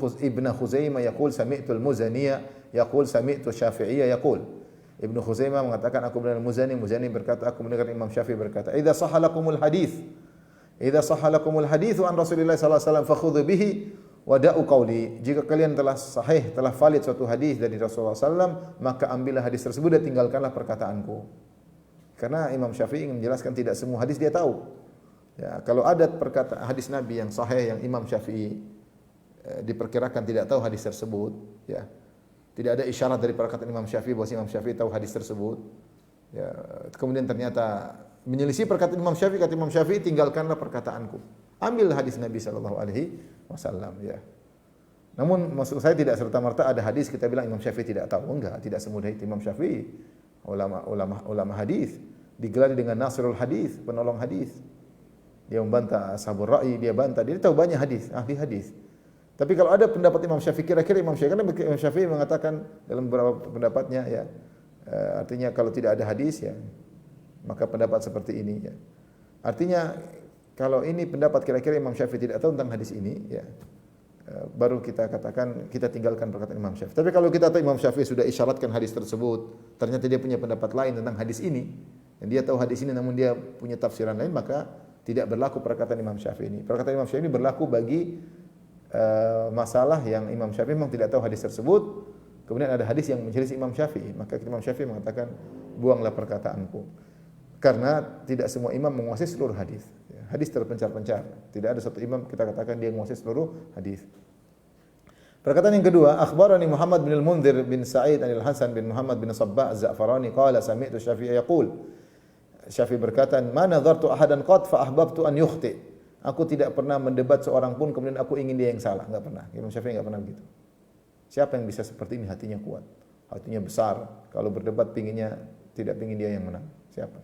Khuzaimah yaqul sami'tu al-Muzaniyya yaqul sami'tu Syafi'iyya yaqul. Ibnu Khuzaimah mengatakan aku mendengar Muzani berkata aku mendengar Imam Syafi'i berkata, "Idza sahha lakumul hadits an Rasulillah sallallahu alaihi wasallam fakhudhu bihi wa da'u qawli." Jika kalian telah valid suatu hadis dari Rasulullah sallallahu, maka ambillah hadis tersebut dan tinggalkanlah perkataanku. Karena Imam Syafi'i ingin menjelaskan tidak semua hadis dia tahu. Ya, kalau ada perkataan hadis Nabi yang sahih yang Imam Syafi'i diperkirakan tidak tahu hadis tersebut, ya. Tidak ada isyarat dari perkataan Imam Syafi'i bahwa Imam Syafi'i tahu hadis tersebut. Ya, kemudian ternyata menyelisih perkataan Imam Syafi'i, kata Imam Syafi'i, tinggalkanlah perkataanku. Ambil hadis Nabi sallallahu alaihi wasallam, ya. Namun maksud saya tidak serta-merta ada hadis kita bilang Imam Syafi'i tidak tahu. Enggak, tidak semudah itu. Imam Syafi'i ulama hadis, digelari dengan Nasrul Hadis, penolong hadis. Dia membantah ashabul ra'i, dia bantah, dia tahu banyak hadis, ahli hadis. Tapi kalau ada pendapat Imam Syafi'i, kira-kira Imam Syafi'i mengatakan dalam beberapa pendapatnya, ya, artinya kalau tidak ada hadis, ya, maka pendapat seperti ini, ya. Artinya kalau ini pendapat kira-kira Imam Syafi'i tidak tahu tentang hadis ini, ya, baru kita katakan kita tinggalkan perkataan Imam Syafi'i. Tapi kalau kita tahu Imam Syafi'i sudah isyaratkan hadis tersebut, ternyata dia punya pendapat lain tentang hadis ini, dan dia tahu hadis ini namun dia punya tafsiran lain, maka tidak berlaku perkataan Imam Syafi'i ini. Perkataan Imam Syafi'i ini berlaku bagi masalah yang Imam Syafi'i memang tidak tahu hadis tersebut, kemudian ada hadis yang menyelisih Imam Syafi'i, maka Imam Syafi'i mengatakan buanglah perkataanku. Karena tidak semua imam menguasai seluruh hadis. Hadis terpencar-pencar. Tidak ada satu imam kita katakan dia menguasai seluruh hadis. Perkataan yang kedua, akhbarani Muhammad bin al-Mundhir bin Sa'id al-Hasan bin Muhammad bin Sabbah az-Za'farani qala sami'tu Syafi'i yaqul. Syafi'i berkata, "Ma nadhartu ahadan qad fa ahbabtu an yukhti." Aku tidak pernah mendebat seorang pun kemudian aku ingin dia yang salah, enggak pernah. Imam Syafi'i enggak pernah begitu. Siapa yang bisa seperti ini, hatinya kuat, hatinya besar. Kalau berdebat pinginnya tidak pingin dia yang menang. Siapa?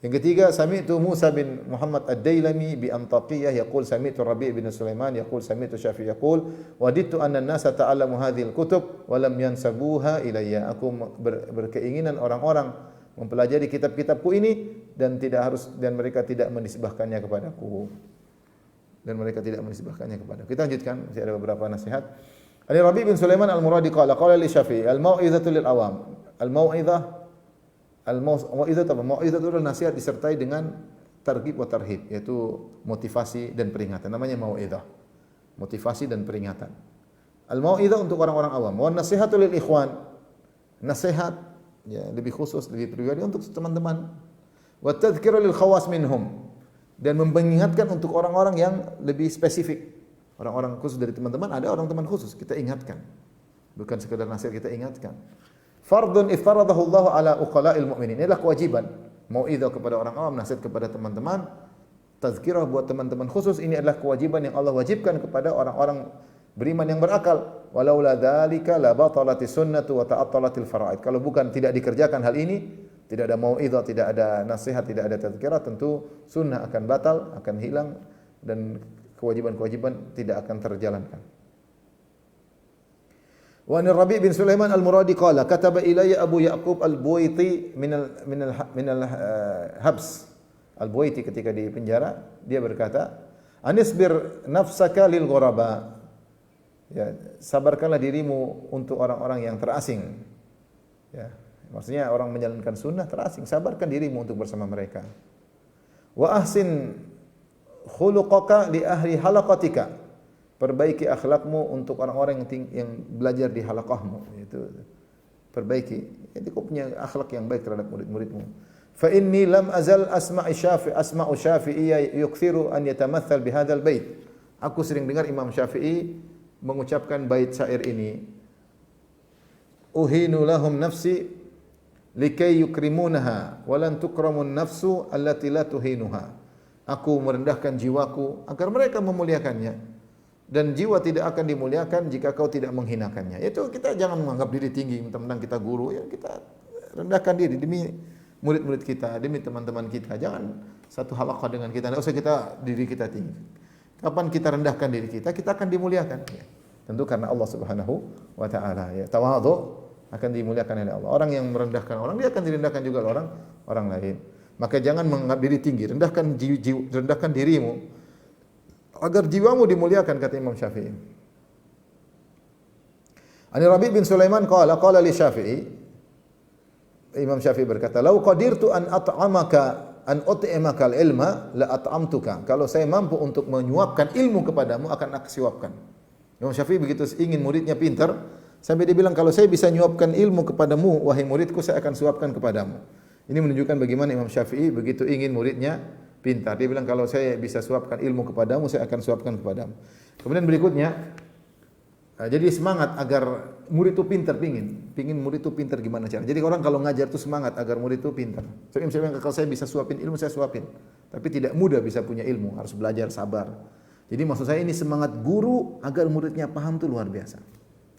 Yang ketiga, sami'tu Musa bin Muhammad ad-Dailami bi Antaqiyah yaqul sami'tu Rabi' bin Sulaiman yaqul sami'tu Syafi'i yaqul wadidtu anna an-nasa ta'allamu hadhil kutub wa lam yansabuha ilayya. Aku berkeinginan orang-orang mempelajari kitab-kitabku ini dan mereka tidak menisbahkannya kepadaku. Kita lanjutkan, masih ada beberapa nasihat. Ali Rabi' bin Sulaiman al-Muradi qala li Syafi'i al-mau'izatu lil awam. Al-mau'izah itu adalah nasihat disertai dengan targhib wa tarhib, yaitu motivasi dan peringatan. Namanya mau'izah. Motivasi dan peringatan. Al-mau'izah untuk orang-orang awam. Wa nasihatu lil ikhwan. Nasihat, ya, lebih khusus, lebih pribadi untuk teman-teman. Wa tadhkira lil khawas minhum. Dan mengingatkan untuk orang-orang yang lebih spesifik. Orang-orang khusus dari teman-teman, ada orang teman khusus, kita ingatkan. Bukan sekedar nasihat, kita ingatkan. Fardun iftaradahu Allah ala uqala'il mu'minin. Inilah kewajiban. Mau'izah kepada orang awam, nasihat kepada teman-teman, tazkirah buat teman-teman khusus, ini adalah kewajiban yang Allah wajibkan kepada orang-orang beriman yang berakal. Walaula dzalika la batalatis sunnatu wa ta'attalatil fara'id. Kalau bukan tidak dikerjakan hal ini, tidak ada mau'izah, tidak ada nasihat, tidak ada tazkirah, tentu sunnah akan batal, akan hilang dan kewajiban-kewajiban tidak akan terjalankan. Wa an Rabi' bin Sulaiman al-Muradi qala kataba ilayya Abu Ya'qub al-Buwaiti min al-habs. Al-Buwaiti ketika di penjara dia berkata, "Anisbir nafsaka lil ghuraba." Ya, sabarkanlah dirimu untuk orang-orang yang terasing. Ya, maksudnya orang menjalankan sunnah terasing, sabarkan dirimu untuk bersama mereka. Wa ahsin khuluqaka li ahli halaqatika. Perbaiki akhlakmu untuk orang-orang yang belajar di halaqahmu, itu perbaiki. Jadi kau punya akhlak yang baik terhadap murid-muridmu. Fa inni lam azal asma'u Syafi'i yukthiru an yatamathal bihadzal bait. Aku sering dengar Imam Syafi'i mengucapkan bait syair ini. Uhinu lahum nafsi likay yukrimunaha wa lan tukramun nafsu allati la tuhinuha. Aku merendahkan jiwaku agar mereka memuliakannya. Dan jiwa tidak akan dimuliakan jika kau tidak menghinakannya. Itu kita jangan menganggap diri tinggi, mentang-mentang kita guru, ya kita rendahkan diri demi murid-murid kita, demi teman-teman kita. Jangan satu halaqah dengan kita, enggak usah diri kita tinggi. Kapan kita rendahkan diri kita akan dimuliakan. Ya. Tentu karena Allah Subhanahu wa taala, ya. Tawadhu akan dimuliakan oleh Allah. Orang yang merendahkan orang, dia akan direndahkan juga oleh orang lain. Maka jangan menganggap diri tinggi, rendahkan dirimu agar jiwamu dimuliakan, kata Imam Syafi'i. Ani Rabi' bin Sulaiman qala li Syafi'i. Imam Syafi'i berkata, "Lau qadirtu an ut'imaka al-ilma la at'amtuka." Kalau saya mampu untuk menyuapkan ilmu kepadamu, akan aku siapkan. Imam Syafi'i begitu ingin muridnya pintar, sampai dia bilang, "Kalau saya bisa menyuapkan ilmu kepadamu, wahai muridku, saya akan suapkan kepadamu." Ini menunjukkan bagaimana Imam Syafi'i begitu ingin muridnya pintar. Dia bilang, kalau saya bisa suapkan ilmu kepadamu, saya akan suapkan kepadamu. Kemudian berikutnya, jadi semangat agar murid itu pintar, pingin murid itu pintar gimana cara. Jadi orang kalau ngajar itu semangat agar murid itu pintar. Saya bilang kalau saya bisa suapin ilmu saya suapin. Tapi tidak mudah bisa punya ilmu, harus belajar sabar. Jadi maksud saya ini semangat guru agar muridnya paham itu luar biasa.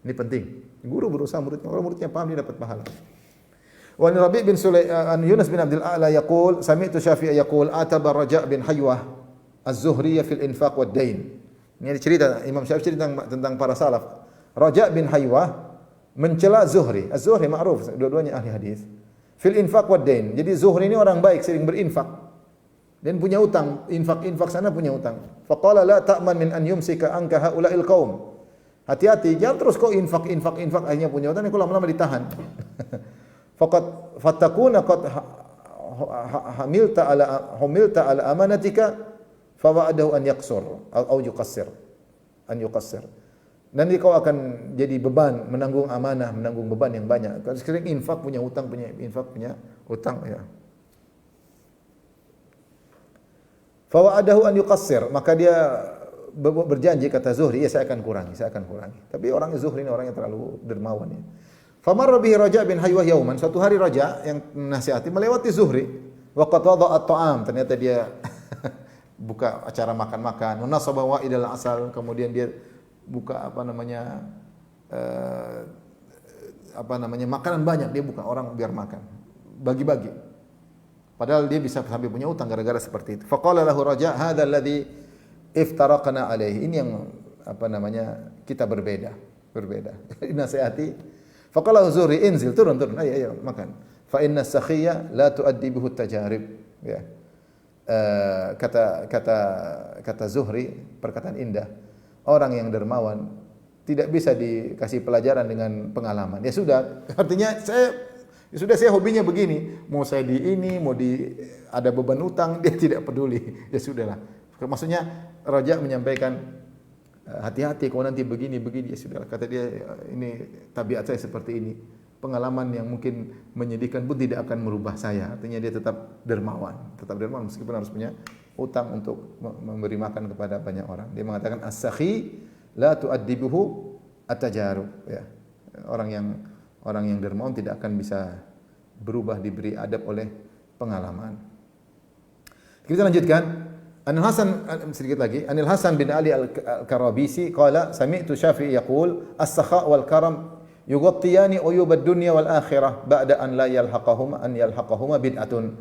Ini penting. Guru berusaha muridnya, kalau muridnya paham dia dapat pahala. Wa Rabi' bin Sulaiman Yunus bin Abdul A'la yaqul sami'tu Syafi'i yaqul ataba Raja' bin Haywah az-Zuhri fil infaq wad dain. Ini cerita Imam Syafi'i tentang para salaf. Raja' bin Haywah mencela Zuhri. Az-Zuhri ma'ruf, dua-duanya ahli hadis. Fil infaq wad dain. Jadi Zuhri ini orang baik, sering berinfak. Dan punya utang, infak sana punya utang. Faqala la ta'man min an yumsika anka haula'il qaum. Hati-hati, jangan terus kau infak akhirnya punya utang, kau lama-lama ditahan. Faqad fatakuna qad humilta ala amanatika fa wa'adahu an yaqsur au yuqassir. Nanti kau akan jadi beban, menanggung amanah, menanggung beban yang banyak. Kalau sering infak punya utang ya. Fa wa'adahu an yuqassir, maka dia berjanji kata Zuhri, ya saya akan kurangi. Tapi orang Zuhri ini orang yang terlalu dermawan ya. Famarra bihi Raja' bin Haywah yauman, suatu hari Raja' yang menasihati melewati Zuhri, wa qad wada'a at-ta'am, ternyata dia buka acara makan-makan, nasaba wa'idal asal, kemudian dia buka makanan banyak, dia buka orang biar makan, bagi-bagi. Padahal dia bisa sampai punya utang gara-gara seperti itu. Faqala lahu Raja' hadza alladhi iftaraqna alaihi. Ini yang kita berbeda. Dinasihati. Faqala Zuhri inzil, turun, ayo makan. Fa inna as-sakhiyya la tuaddi bihi at-tajarib. Ya. Kata Zuhri, perkataan indah. Orang yang dermawan tidak bisa dikasih pelajaran dengan pengalaman. Ya sudah, artinya saya hobinya begini, mau saya ada beban utang, dia tidak peduli. Ya sudahlah. Maksudnya Raja menyampaikan hati-hati kalau nanti begini ya sudah, kata dia, ini tabiat saya seperti ini. Pengalaman yang mungkin menyedihkan pun tidak akan merubah saya. Artinya dia tetap dermawan meskipun harus punya utang untuk memberi makan kepada banyak orang. Dia mengatakan as-sakhi la tu'addibuhu at-tajarub ya. Orang yang dermawan tidak akan bisa berubah, diberi adab oleh pengalaman. Kita lanjutkan. Anil Hasan bin Ali al-Karabisi qala sami'tu Syafi'i yaqul as-sakha' wal karam yughattiyani uyub ad-dunya wal akhirah ba'da an la yalhaqahuma bid'atun.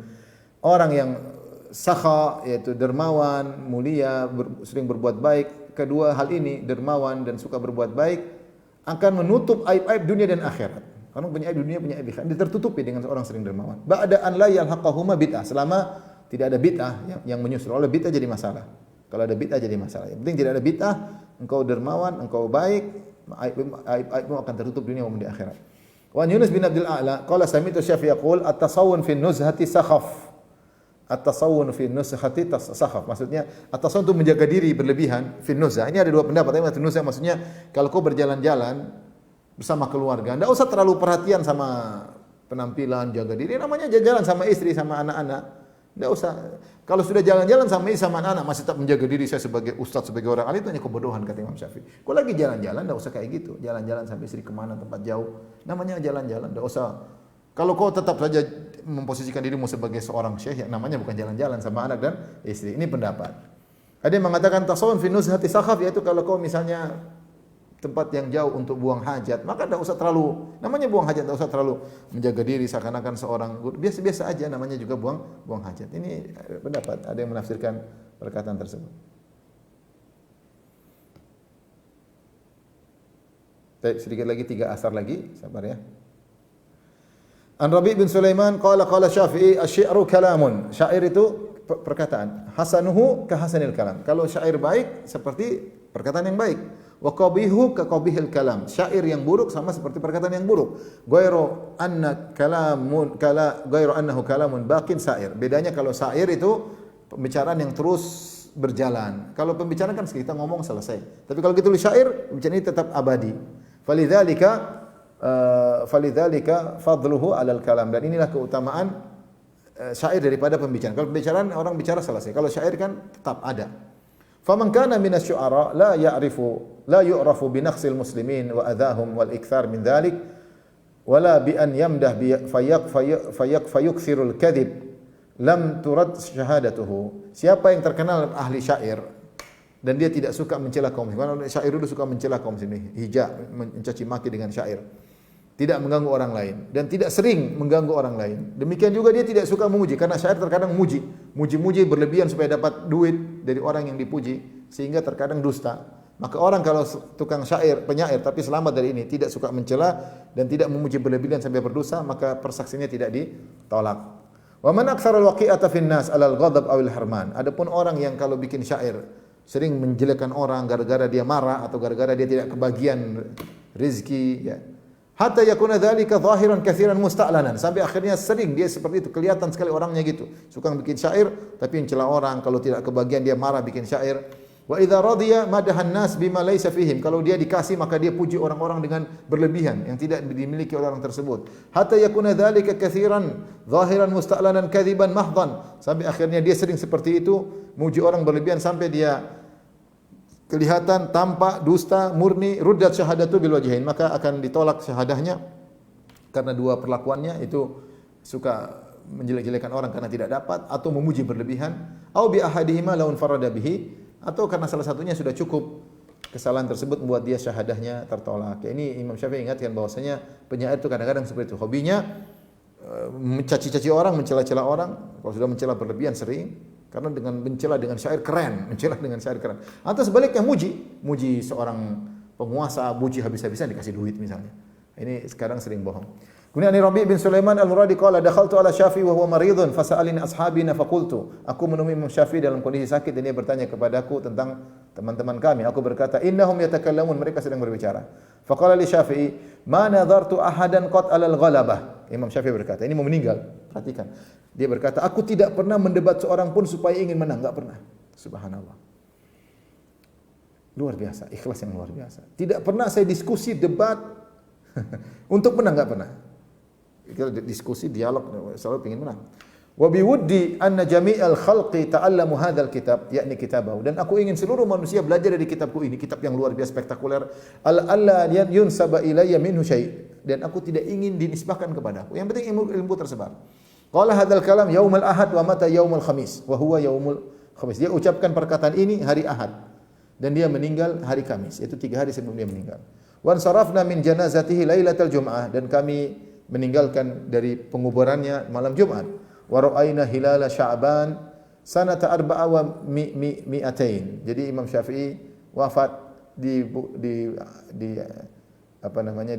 Orang yang sakha yaitu dermawan, mulia, sering berbuat baik, kedua hal ini dermawan dan suka berbuat baik akan menutup aib-aib dunia dan akhirat. Orang punya aib dunia, punya aib akhirat, ditertutupi dengan seorang sering dermawan. Ba'da an la yalhaqahuma bid'ah, selama tidak ada bid'ah yang menyusul. Kalau bid'ah jadi masalah. Yang penting tidak ada bid'ah, engkau dermawan, engkau baik, aib-aibmu akan tertutup dunia maupun di akhirat. Wa Yunus bin Abdul A'la qala sami'tu Syafi'i yaqul at-tasawwun fi nuzhati sakhaf. At-tasawwun fi nuzhati sakhaf. Maksudnya at-tasawwun itu menjaga diri berlebihan fi nuzhah. Ini ada dua pendapat. Tapi nuzhah maksudnya kalau kau berjalan-jalan bersama keluarga, enggak usah terlalu perhatian sama penampilan, jaga diri. Namanya jalan sama istri, sama anak-anak. Tidak usah. Kalau sudah jalan-jalan sama istri sama anak masih tetap menjaga diri, saya sebagai ustaz, sebagai orang alim, itu hanya kebodohan kata Imam Syafi'i. Kalau lagi jalan-jalan tidak usah kayak gitu. Jalan-jalan sampai istri kemana, tempat jauh. Namanya jalan-jalan, tidak usah. Kalau kau tetap saja memposisikan dirimu sebagai seorang syekh, yang namanya bukan jalan-jalan sama anak dan istri. Ini pendapat. Ada yang mengatakan tasawun fi nuzhati sakhaf, yaitu kalau kau misalnya tempat yang jauh untuk buang hajat, maka tidak usah terlalu, namanya buang hajat, tidak usah terlalu menjaga diri seakan-akan seorang guru, biasa-biasa aja, namanya juga buang hajat. Ini pendapat, ada yang menafsirkan perkataan tersebut. Sedikit lagi, 3 asar lagi, sabar ya. An Rabi' bin Sulaiman qala Syafi'i asy-syi'ru kalamun. Syair itu perkataan. Hasanuhu ka hasanil kalam. Kalau syair baik seperti perkataan yang baik. Wa qabihu ka qabihil kalam. Syair yang buruk sama seperti perkataan yang buruk. Ghairu annahu kalamun baqin syair. Bedanya kalau syair itu pembicaraan yang terus berjalan. Kalau pembicaraan kan kita ngomong selesai. Tapi kalau gitu syair, pembicaraan ini tetap abadi. Falidzalika fadluhu 'alal kalam. Dan inilah keutamaan syair daripada pembicaraan. Kalau pembicaraan orang bicara selesai. Kalau syair kan tetap ada. Faman kana minas syu'ara la yu'rafu bi naqsil muslimin wa adahum wal ikthar min dhalik wala bi an yamdah bi fayukthirul kadhib lam turad syahadatuhu. Siapa yang terkenal ahli syair dan dia tidak suka mencela kaum muslimin. Karena syair dulu suka mencela kaum muslimin, hija, mencaci maki dengan syair. Tidak mengganggu orang lain dan tidak sering mengganggu orang lain. Demikian juga dia tidak suka memuji karena syair terkadang muji berlebihan supaya dapat duit dari orang yang dipuji sehingga terkadang dusta. Maka orang kalau tukang penyair tapi selamat dari ini, tidak suka mencela dan tidak memuji berlebihan sampai berdosa, maka persaksiannya tidak ditolak. Wa man aktsara al-waqi'ata fin nas 'ala al-ghadab aw al-harman. Adapun orang yang kalau bikin syair sering menjelekkan orang gara-gara dia marah atau gara-gara dia tidak kebagian rezeki, ya. Hatta yakuna dzalika zahiran katsiran musta'lanan, sampai akhirnya sering dia seperti itu, kelihatan sekali orangnya gitu. Suka bikin syair tapi mencela orang, kalau tidak kebagian dia marah bikin syair. Wa idza radiya madahan nas bima laysa fihim, kalau dia dikasih maka dia puji orang-orang dengan berlebihan yang tidak dimiliki oleh orang tersebut. Hatta yakuna dzalika katsiran zahiran musta'lanan kadziban mahdhan, sampai akhirnya dia sering seperti itu, muji orang berlebihan sampai dia kelihatan tampak dusta murni, ruddat syahadatu bil wajhain, maka akan ditolak syahadahnya karena dua perlakuannya itu, suka menjelek-jelekan orang karena tidak dapat atau memuji berlebihan, au bi ahadihima laun farada bihi, atau karena salah satunya sudah cukup kesalahan tersebut membuat dia syahadahnya tertolak. Ya, ini Imam Syafi'i ingatkan bahwasanya penyair itu kadang-kadang seperti itu, hobinya mencaci-caci orang, mencela-cela orang. Kalau sudah mencela berlebihan sering, karena dengan mencela dengan syair keren, Atau sebaliknya muji seorang penguasa, muji habis-habisan dikasih duit misalnya. Ini sekarang sering bohong. Kemudian Rabi' bin Sulaiman Al-Muradi qala dakhaltu ala Syafi'i wa huwa maridun fasa'alani ashabina faqultu. Aku menemui Imam Syafi'i dalam kondisi sakit dan dia bertanya kepadaku tentang teman-teman kami. Aku berkata, innahum yatakallamun, mereka sedang berbicara. Faqala li Syafi'i, ma nadhartu ahadan qat 'alal ghalabah. Imam Syafi'i berkata, ini mau meninggal. Perhatikan. Dia berkata, aku tidak pernah mendebat seorang pun supaya ingin menang, enggak pernah. Subhanallah. Luar biasa, ikhlas yang luar biasa. Tidak pernah saya diskusi, debat untuk menang, enggak pernah. Kita diskusi, dialog, selalu ingin menang. Wa biwuddi anna jami'al khalqi ta'allamu hadzal kitab, yakni kitabahu. Dan aku ingin seluruh manusia belajar dari kitabku ini, kitab yang luar biasa spektakuler. Alla yunsaba ilayya minhu syai'. Dan aku tidak ingin dinisbahkan kepadaku. Yang penting ilmu tersebar. Qala hadzal kalam yaumul ahad wa mata yaumul khamis wa huwa yaumul khamis. Dia ucapkan perkataan ini hari Ahad dan dia meninggal hari Kamis, itu 3 hari sebelum dia meninggal. Wa sarafna min janazatihi lailatal jum'ah, dan kami meninggalkan dari penguburannya malam Jumat. Wa ra'ayna hilala Sya'ban sanata arba'a wa mi'atain. Jadi Imam Syafi'i wafat di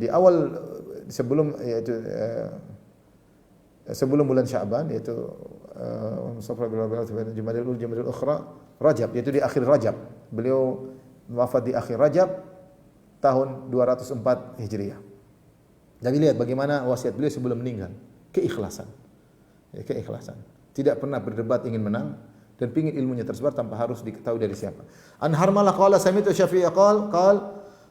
awal sebelum bulan Sya'ban, yaitu Jumadil Ukhra, Rajab, yaitu di akhir Rajab. Beliau wafat di akhir Rajab tahun 204 Hijriah. Jadi lihat bagaimana wasiat beliau sebelum meninggal, keikhlasan. Tidak pernah berdebat ingin menang dan pingin ilmunya tersebar tanpa harus diketahui dari siapa. An Harmalah qala sami'tu Syafi'i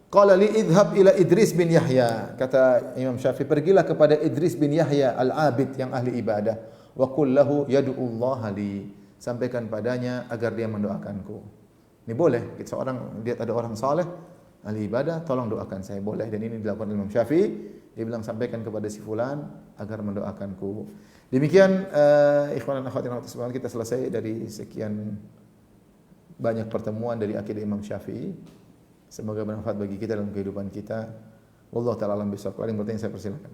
qala li idhhab ila Idris bin Yahya. Kata Imam Syafi'i, pergilah kepada Idris bin Yahya al-Abid yang ahli ibadah. Wa qul lahu yad'ullaha li. Sampaikan padanya agar dia mendoakanku. Ini boleh, seorang lihat ada orang saleh ahli ibadah, tolong doakan saya, boleh. Dan ini dilakukan Imam Syafi'i. Dia bilang sampaikan kepada si fulan agar mendoakanku. Demikian ikhwan dan akhwat yang kita selesai dari sekian banyak pertemuan dari akidah Imam Syafi'i. Semoga bermanfaat bagi kita dalam kehidupan kita. Wallahu ta'ala alam bisawab. Kalau ada yang bertanya saya persilakan.